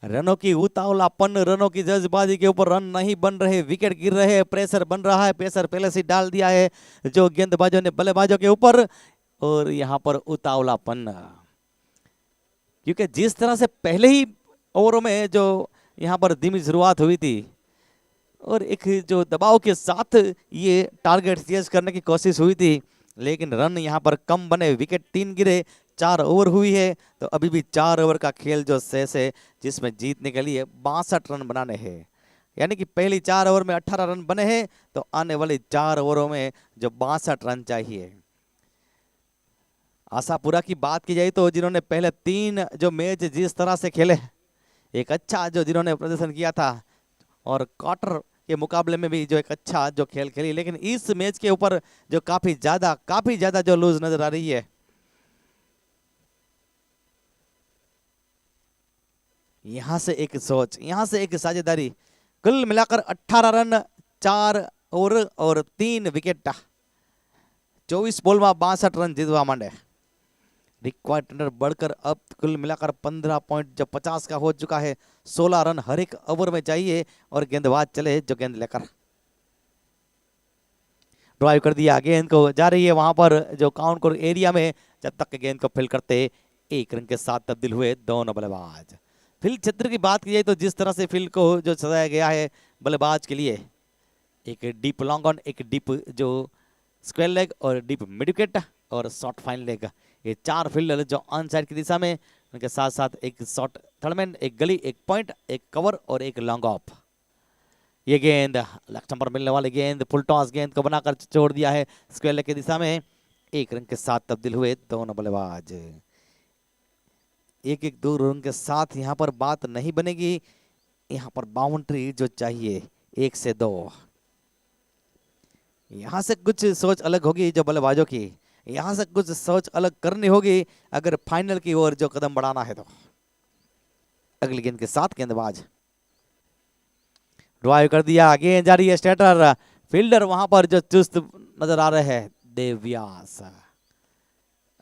रनों की उतावलापन, रनों की जल्दबाजी के ऊपर रन नहीं बन रहे, विकेट गिर रहे हैं, प्रेशर बन रहा है, प्रेशर पहले से डाल दिया है जो गेंदबाजों ने बल्लेबाजों के ऊपर। और यहां पर उतावलापन, क्योंकि जिस तरह से पहले ही ओवरों में जो यहाँ पर धीमी शुरुआत हुई थी और एक जो दबाव के साथ ये टारगेट चेज करने की कोशिश हुई थी, लेकिन रन यहाँ पर कम बने, विकेट 3 गिरे, 4 ओवर हुई है। तो अभी भी 4 ओवर का खेल जो शेष है, जिसमें जीतने के लिए 62 रन बनाने हैं। यानी कि पहली 4 ओवर में 18 रन बने हैं, तो आने वाले 4 ओवरों में जो 62 रन चाहिए। आशापुरा की बात की जाए तो जिन्होंने पहले 3 जो मैच जिस तरह से खेले, एक अच्छा जो जिन्होंने प्रदर्शन किया था और क्वार्टर के मुकाबले में भी जो एक अच्छा जो खेल खेली, लेकिन इस मैच के ऊपर जो काफी ज्यादा जो लूज नजर आ रही है। यहां से एक सोच, यहां से एक साझेदारी, कुल मिलाकर 18 रन, 4 ओवर और 3 विकेट, 24 बॉल में 62 रन जीतवा मांडे। रिक्वायर्ड रन बढ़कर अब कुल मिलाकर 15 पॉइंट जो 50 का हो चुका है। 16 रन हर एक ओवर में चाहिए और गेंदबाज चले जो गेंद लेकर ड्राइव कर दिया, गेंद को जा रही है वहां पर जो काउंट को एरिया में, जब तक गेंद को फील करते 1 रन के साथ तब्दील हुए दोनों बल्लेबाज। फील्ड क्षेत्र की बात की जाए तो जिस तरह से फील्ड को जो सजाया गया है बल्लेबाज के लिए, एक डीप लॉन्ग ऑन, एक डीप जो स्क्वायर लेग और डीप मिड विकेट और शॉर्ट फाइन लेग, ये 4 फील्डर जो ऑन साइड की दिशा में, उनके साथ साथ एक शॉर्ट थर्डमैन, एक गली, एक पॉइंट, एक कवर और एक लॉन्ग ऑफ। ये गेंद लक्ष्य पर मिलने वाली गेंद, फुल टॉस गेंद को बनाकर छोड़ दिया है स्क्वायर लेग की दिशा में। 1 रन के साथ तब्दील हुए दोनों बल्लेबाज। 1-1 2 रन के साथ यहाँ पर बात नहीं बनेगी, यहाँ पर बाउंड्री जो चाहिए 1 से 2। यहाँ से कुछ सोच अलग होगी जो बल्लेबाजों की, यहाँ से कुछ सोच अलग करनी होगी अगर फाइनल की ओर जो कदम बढ़ाना है तो। अगली गेंद के साथ गेंदबाज ड्राइव कर दिया, गेंद जा रही है स्ट्रेटर, फील्डर वहां पर जो चुस्त नजर आ रहे हैं देवव्यास,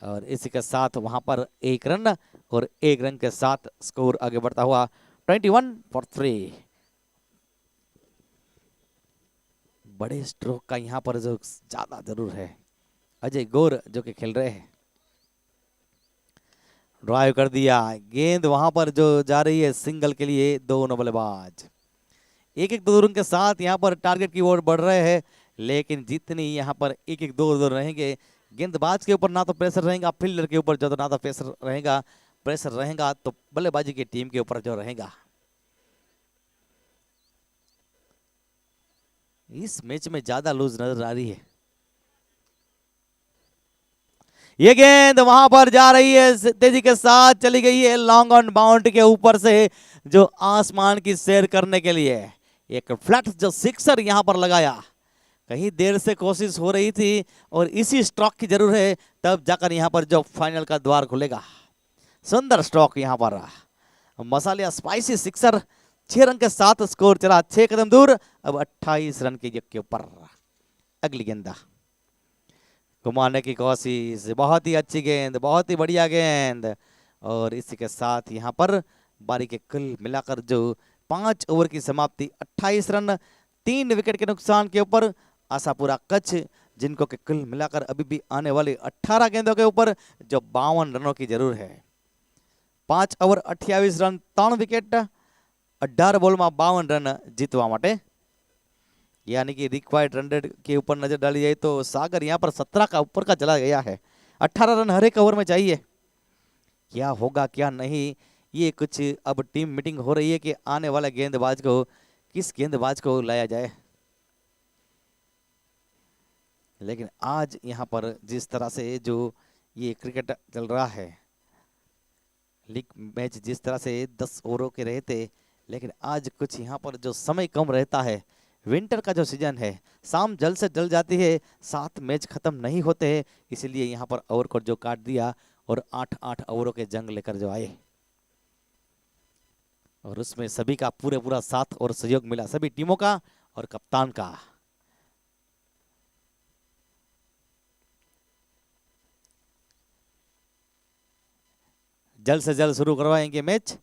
और इसी के साथ वहां पर 1 रन और 1 रन के साथ स्कोर आगे बढ़ता हुआ 21 फॉर 3। बड़े स्ट्रोक का यहाँ पर जो ज्यादा जरूर है, अजय गौर जो कि खेल रहे हैं, ड्राइव कर दिया, गेंद वहां पर जो जा रही है सिंगल के लिए दोनों बल्लेबाज। 1-1 2 रन के साथ यहाँ पर टारगेट की ओर बढ़ रहे हैं, लेकिन जितनी यहाँ पर 1-1 2 रहेंगे, गेंदबाज के ऊपर ना तो प्रेशर रहेगा, फील्डर के ऊपर जो तो ना तो प्रेशर रहेगा तो बल्लेबाजी की टीम के ऊपर जो रहेगा। इस मैच में ज्यादा लूज नजर आ रही है। ये गेंद वहां पर जा रही है, तेजी के साथ चली गई है लॉन्ग ऑन बाउंड्री के ऊपर से, जो आसमान की सैर करने के लिए एक फ्लैट जो सिक्सर यहां पर लगाया। कहीं देर से कोशिश हो रही थी और इसी स्ट्रोक की जरूरत है, तब जाकर यहां पर जो फाइनल का द्वार खुलेगा। सुंदर स्ट्रोक यहां पर, मसालिया स्पाइसी सिक्सर। 6 रन के साथ स्कोर चला 6 कदम दूर, अब 28 रन के जग के ऊपर। अगली गेंदा घुमाने की कोशिश, बहुत ही अच्छी गेंद, बहुत ही बढ़िया गेंद, और इसी के साथ यहाँ पर बारी के कुल मिलाकर जो 5 ओवर की समाप्ति 28 रन 3 विकेट के नुकसान के ऊपर। आशापुरा कच्छ जिनको के कुल मिलाकर अभी भी आने वाली 18 गेंदों के ऊपर जो 52 रनों की जरूर है। 5 ओवर 28 रन 3 विकेट, 18 बॉल में 52 रन जीतवा माटे, यानी कि रिक्वायर्ड रन रेट के ऊपर नजर डाली जाए तो सागर यहाँ पर 17 का ऊपर का चला गया है। 18 रन हर एक ओवर में चाहिए, क्या होगा क्या नहीं, ये कुछ अब टीम मीटिंग हो रही है कि आने वाले गेंदबाज को किस गेंदबाज को लाया जाए। लेकिन आज यहाँ पर जिस तरह से जो ये क्रिकेट चल रहा है, लीग मैच जिस तरह से 10 ओवरों के रहे थे, लेकिन आज कुछ यहाँ पर जो समय कम रहता है, विंटर का जो सीजन है, शाम जल्द से जल्द जाती है, 7 मैच खत्म नहीं होते हैं, इसलिए यहाँ पर ओवर को जो काट दिया और 8-8 ओवरों के जंग लेकर जो आए, और उसमें सभी का पूरा साथ और सहयोग मिला, सभी टीमों का और कप्तान का। जल्द से जल्द शुरू करवाएंगे मैच।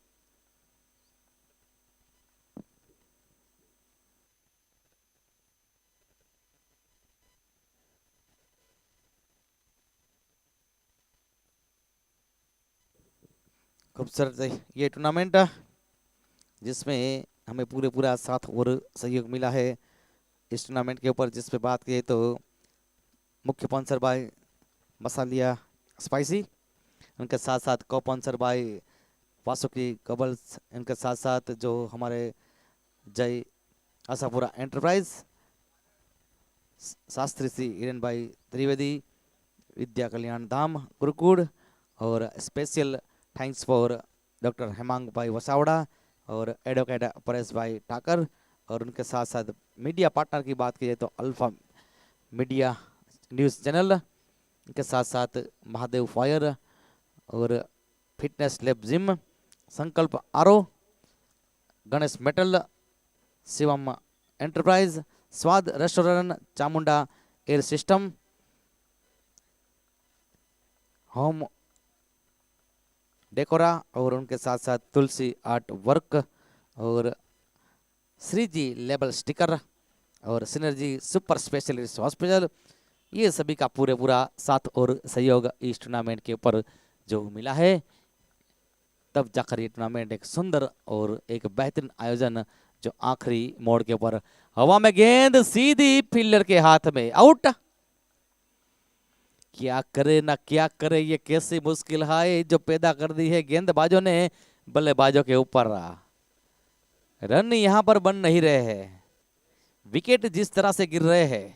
खूबसूरत ये टूर्नामेंट जिसमें हमें पूरा साथ और सहयोग मिला है इस टूर्नामेंट के ऊपर। जिस पे बात की तो मुख्य स्पॉन्सर बाय मसालिया स्पाइसी, उनके साथ साथ को स्पॉन्सर बाय वासुकी कबल्स, इनके साथ साथ जो हमारे जय आशापुरा एंटरप्राइज, शास्त्री श्री हिरेन भाई त्रिवेदी, विद्या कल्याण धाम कुरकुड़, और special thanks for doctor Hemang भाई वसावड़ा और एडवोकेट परेश भाई ठाकर। और उनके साथ साथ मीडिया पार्टनर की बात की जाए तो अल्फा मीडिया न्यूज़ चैनल, इनके साथ साथ महादेव फायर और fitness lab gym, Sankalp RO, Ganesh metal, Shivam enterprise, Swad restaurant, Chamunda air system, home decora, और उनके साथ साथ तुलसी आर्ट वर्क और श्री जी लेबल स्टिकर और सिनर्जी सुपर स्पेशलिस्ट हॉस्पिटल, ये सभी का पूरा साथ और सहयोग इस टूर्नामेंट के ऊपर जो मिला है, तब जाकर ये टूर्नामेंट एक सुंदर और एक बेहतरीन आयोजन जो आखिरी मोड़ के ऊपर हवा में गेंद सीधी फील्डर के हाथ में आउट। क्या करे ना क्या करे, ये कैसी मुश्किल है जो पैदा कर दी है गेंदबाजों ने बल्लेबाजों के ऊपर। रन यहां पर बन नहीं रहे हैं, विकेट जिस तरह से गिर रहे हैं।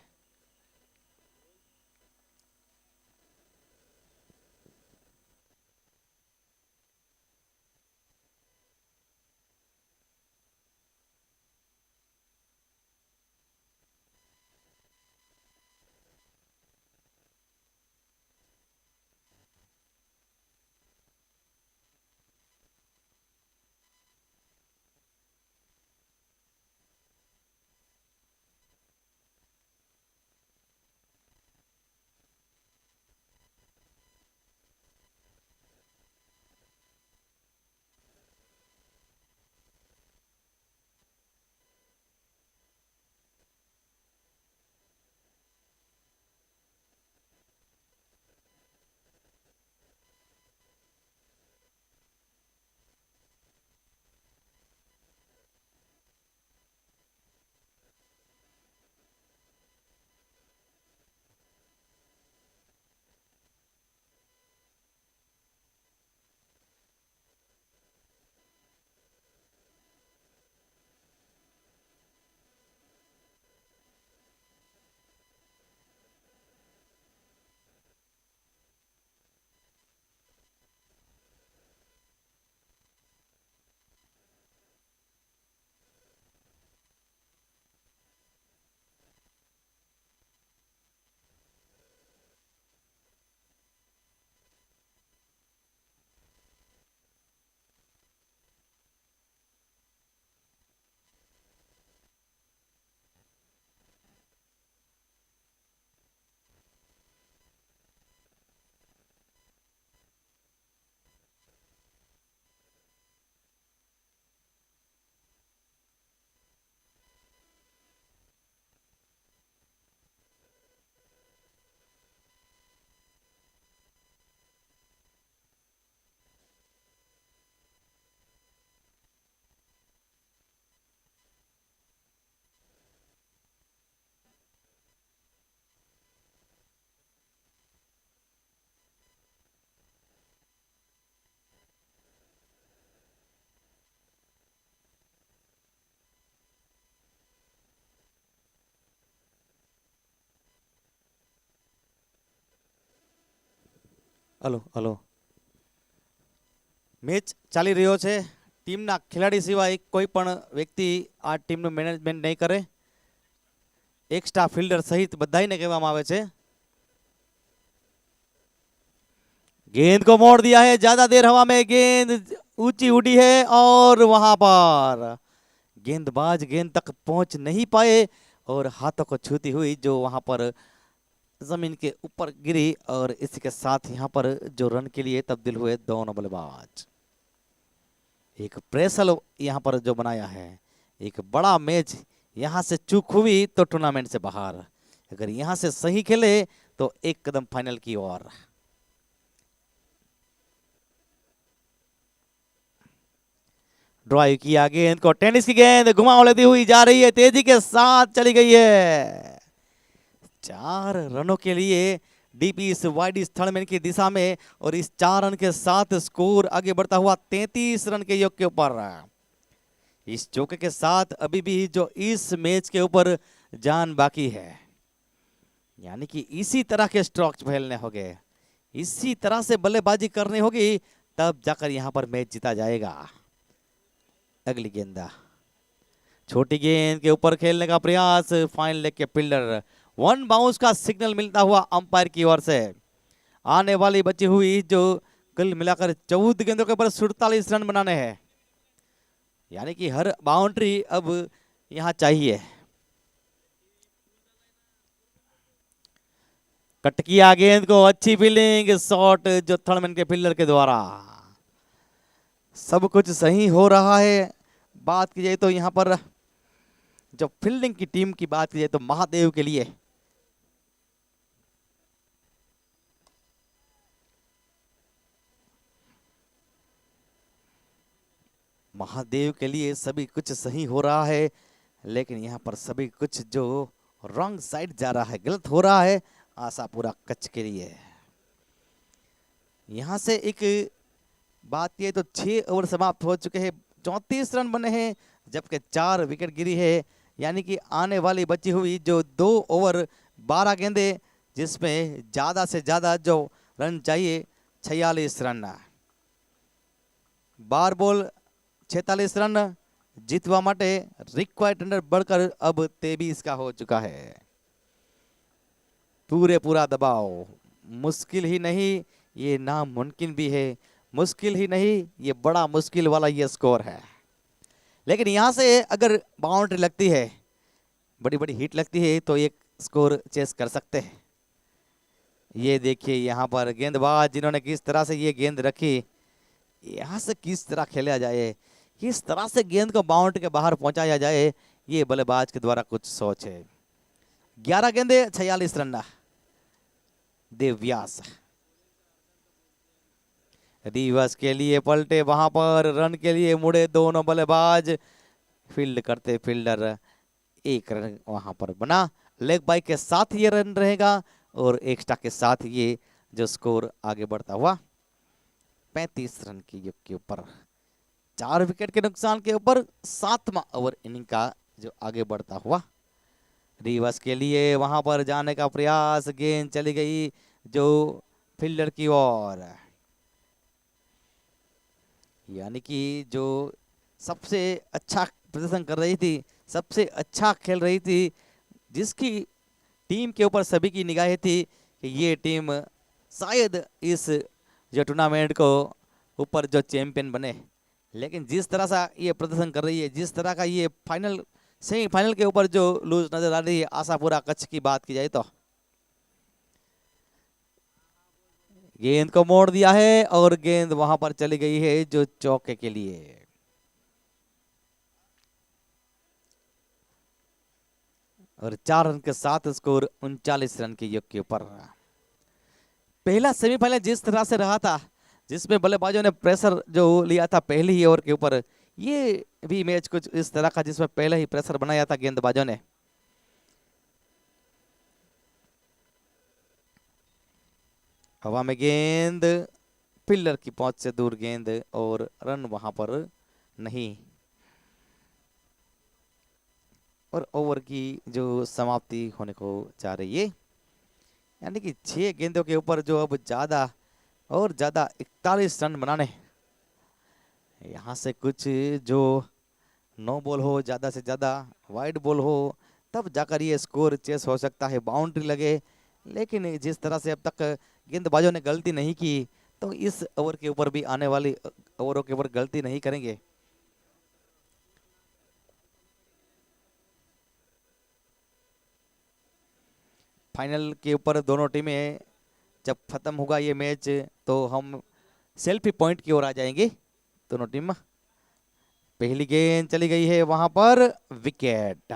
હલો હલો, મેચ ચાલી રહ્યો છે। ટીમના ખેલાડી સિવાય કોઈ પણ વ્યક્તિ આ ટીમનું મેનેજમેન્ટ નહીં કરે। એક્સ્ટ્રા ફિલ્ડર સહિત બધાને કહેવામાં આવે છે। गेंद को मोड़ दिया है, ज्यादा देर हवा में गेंद ऊंची उड़ी है और वहां पर गेंदबाज गेंद तक पहुंच नहीं पाए और हाथों को छूती हुई जो वहां पर जमीन के ऊपर गिरी। और इसी के साथ यहां पर जो रन के लिए तब्दील हुए दोनों बल्लेबाज। एक प्रेशर यहां पर जो बनाया है, एक बड़ा मैच यहां से चूक हुई तो टूर्नामेंट से बाहर, अगर यहां से सही खेले तो एक कदम फाइनल की ओर। ड्राइव किया गेंद को, टेनिस की गेंद घुमाव लेती हुई जा रही है, तेजी के साथ चली गई है। 4 रनों के लिए डीपी इस वाइड स्थलमैन की दिशा में, और इस 4 रन के साथ स्कोर आगे बढ़ता हुआ 33 रन के योग के ऊपर। इस चौके के साथ अभी भी जो इस मैच के ऊपर जान बाकी है, यानी कि इसी तरह के स्ट्रोक्स फैलने होंगे, इसी तरह से बल्लेबाजी करनी होगी, तब जाकर यहां पर मैच जीता जाएगा। अगली गेंदा, छोटी गेंद के ऊपर खेलने का प्रयास, फाइन लेग के फील्डर, 1 बाउंस का सिग्नल मिलता हुआ अंपायर की ओर से। आने वाली बची हुई जो कुल मिलाकर 14 गेंदों के ऊपर 47 रन बनाने हैं, यानी कि हर बाउंड्री अब यहां चाहिए। कट किया गेंद को, अच्छी फील्डिंग, शॉट जो थर्डमैन के फील्डर के द्वारा। सब कुछ सही हो रहा है। बात की जाए तो यहां पर जो फील्डिंग की टीम की बात की जाए तो महादेव के लिए सभी कुछ सही हो रहा है, लेकिन यहाँ पर सभी कुछ जो रॉन्ग साइड जा रहा है, गलत हो रहा है आशापुरा कच्छ के लिए। यहाँ से एक बात ये तो 6 ओवर समाप्त हो चुके हैं, 34 रन बने हैं, जबकि 4 विकेट गिरी है, यानी कि आने वाली बची हुई जो 2 ओवर 12 गेंदे, जिसमें ज़्यादा से ज़्यादा जो रन चाहिए 46 रन, 12 बॉल 46 रन जीतवा माटे रिक्वायर्ड रन बढ़कर अब 23 का हो चुका है। पूरा दबाव, मुश्किल ही नहीं ये नामुमकिन भी है, मुश्किल ही नहीं ये बड़ा मुश्किल वाला ये स्कोर है। लेकिन यहाँ से अगर बाउंड्री लगती है, बड़ी बड़ी हिट लगती है, तो एक स्कोर चेस कर सकते हैं। ये देखिए यहाँ पर गेंदबाज जिन्होंने किस तरह से ये गेंद रखी, यहाँ से किस तरह खेला जाए, किस तरह से गेंद को बाउंड्री के बाहर पहुंचाया जाए, ये बल्लेबाज के द्वारा कुछ सोच है। 11 गेंदे 46 रन, देवव्यास रिवर्स के लिए पलटे, वहां पर रन के लिए मुड़े दोनों बल्लेबाज, फील्ड करते फील्डर, 1 रन वहां पर बना। लेग बाई के साथ ये रन रहेगा और एक्स्ट्रा के साथ ये जो स्कोर आगे बढ़ता हुआ 35 रन की युग के ऊपर, 4 विकेट के नुकसान के ऊपर 7वां ओवर इनिंग का जो आगे बढ़ता हुआ। रिवर्स के लिए वहां पर जाने का प्रयास, गेंद चली गई जो फील्डर की ओर, यानी कि जो सबसे अच्छा प्रदर्शन कर रही थी, सबसे अच्छा खेल रही थी, जिसकी टीम के ऊपर सभी की निगाहें थी कि ये टीम शायद इस जो टूर्नामेंट को ऊपर जो चैंपियन बने, लेकिन जिस तरह से ये प्रदर्शन कर रही है, जिस तरह का ये फाइनल सेमीफाइनल के ऊपर जो लूज नजर आ रही है आशापुरा कच्छ की बात की जाए तो, गेंद को मोड़ दिया है और गेंद वहां पर चली गई है जो चौके के लिए। और 4 रन के साथ स्कोर 39 रन के योग के ऊपर। पहला सेमीफाइनल जिस तरह से रहा था, जिसमें बल्लेबाजों ने प्रेशर जो लिया था पहली ही ओवर के ऊपर, ये भी मैच कुछ इस तरह का जिसमें पहले ही प्रेशर बनाया था गेंदबाजों ने। हवा में गेंद, फील्डर की पहुंच से दूर गेंद और रन वहां पर नहीं, और ओवर की जो समाप्ति होने को जा रही है, यानी कि 6 गेंदों के ऊपर जो अब ज्यादा और ज्यादा 41 रन बनाने, यहाँ से कुछ जो नो बॉल हो, ज्यादा से ज्यादा वाइड बॉल हो, तब जाकर ये स्कोर चेस हो सकता है, बाउंड्री लगे। लेकिन जिस तरह से अब तक गेंदबाजों ने गलती नहीं की, तो इस ओवर के ऊपर भी आने वाली ओवरों के ऊपर गलती नहीं करेंगे। फाइनल के ऊपर दोनों टीमें जब खत्म होगा ये मैच, तो हम सेल्फी पॉइंट की ओर आ जाएंगे दोनों टीम। पहली गेंद चली गई है वहां पर, विकेट।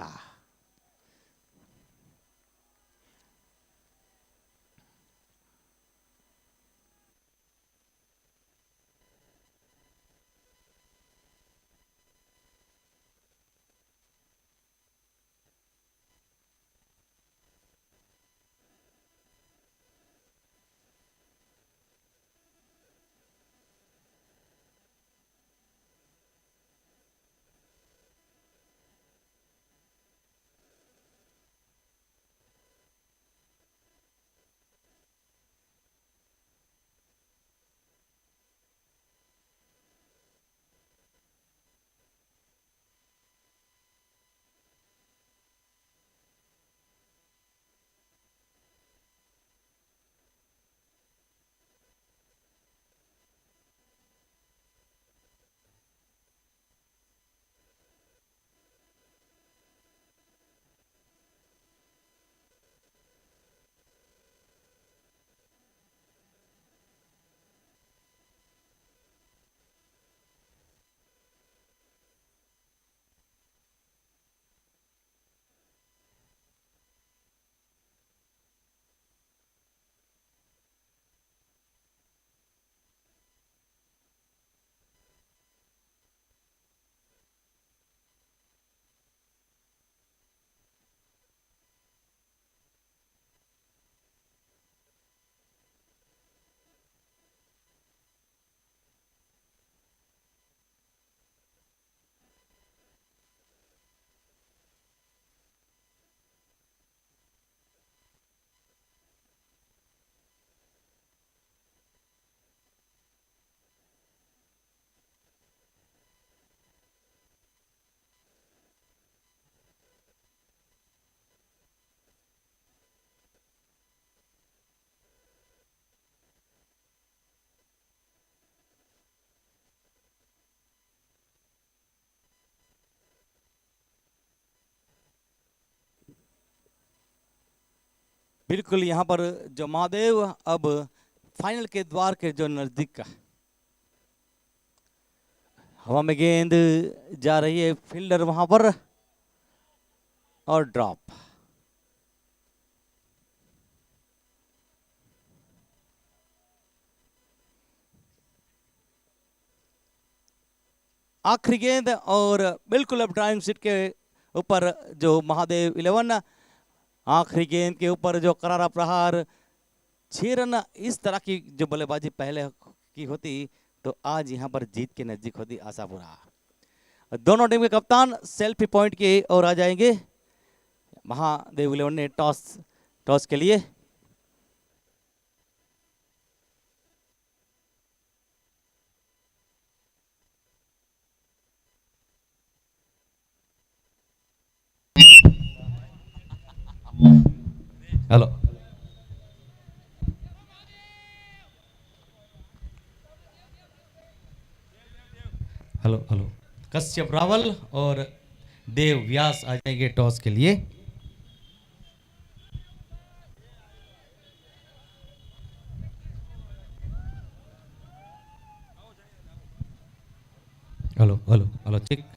बिल्कुल यहाँ पर जो महादेव अब फाइनल के द्वार के जो नजदीक का हवा में गेंद जा रही है, फील्डर वहां पर और ड्रॉप। आखिरी गेंद और बिल्कुल अब ड्राइंग सीट के ऊपर जो महादेव 11 आखिरी गेंद के ऊपर जो करारा प्रहार 6 रन। इस तरह की जो बल्लेबाजी पहले की होती तो आज यहाँ पर जीत के नजदीक होती आशापुरा। दोनों टीम के कप्तान सेल्फी पॉइंट की ओर आ जाएंगे। महादेव 11 ने टॉस के लिए hello hello hello Kashyap Rawal और देव व्यास आ जाएंगे टॉस के लिए। Hello hello hello check.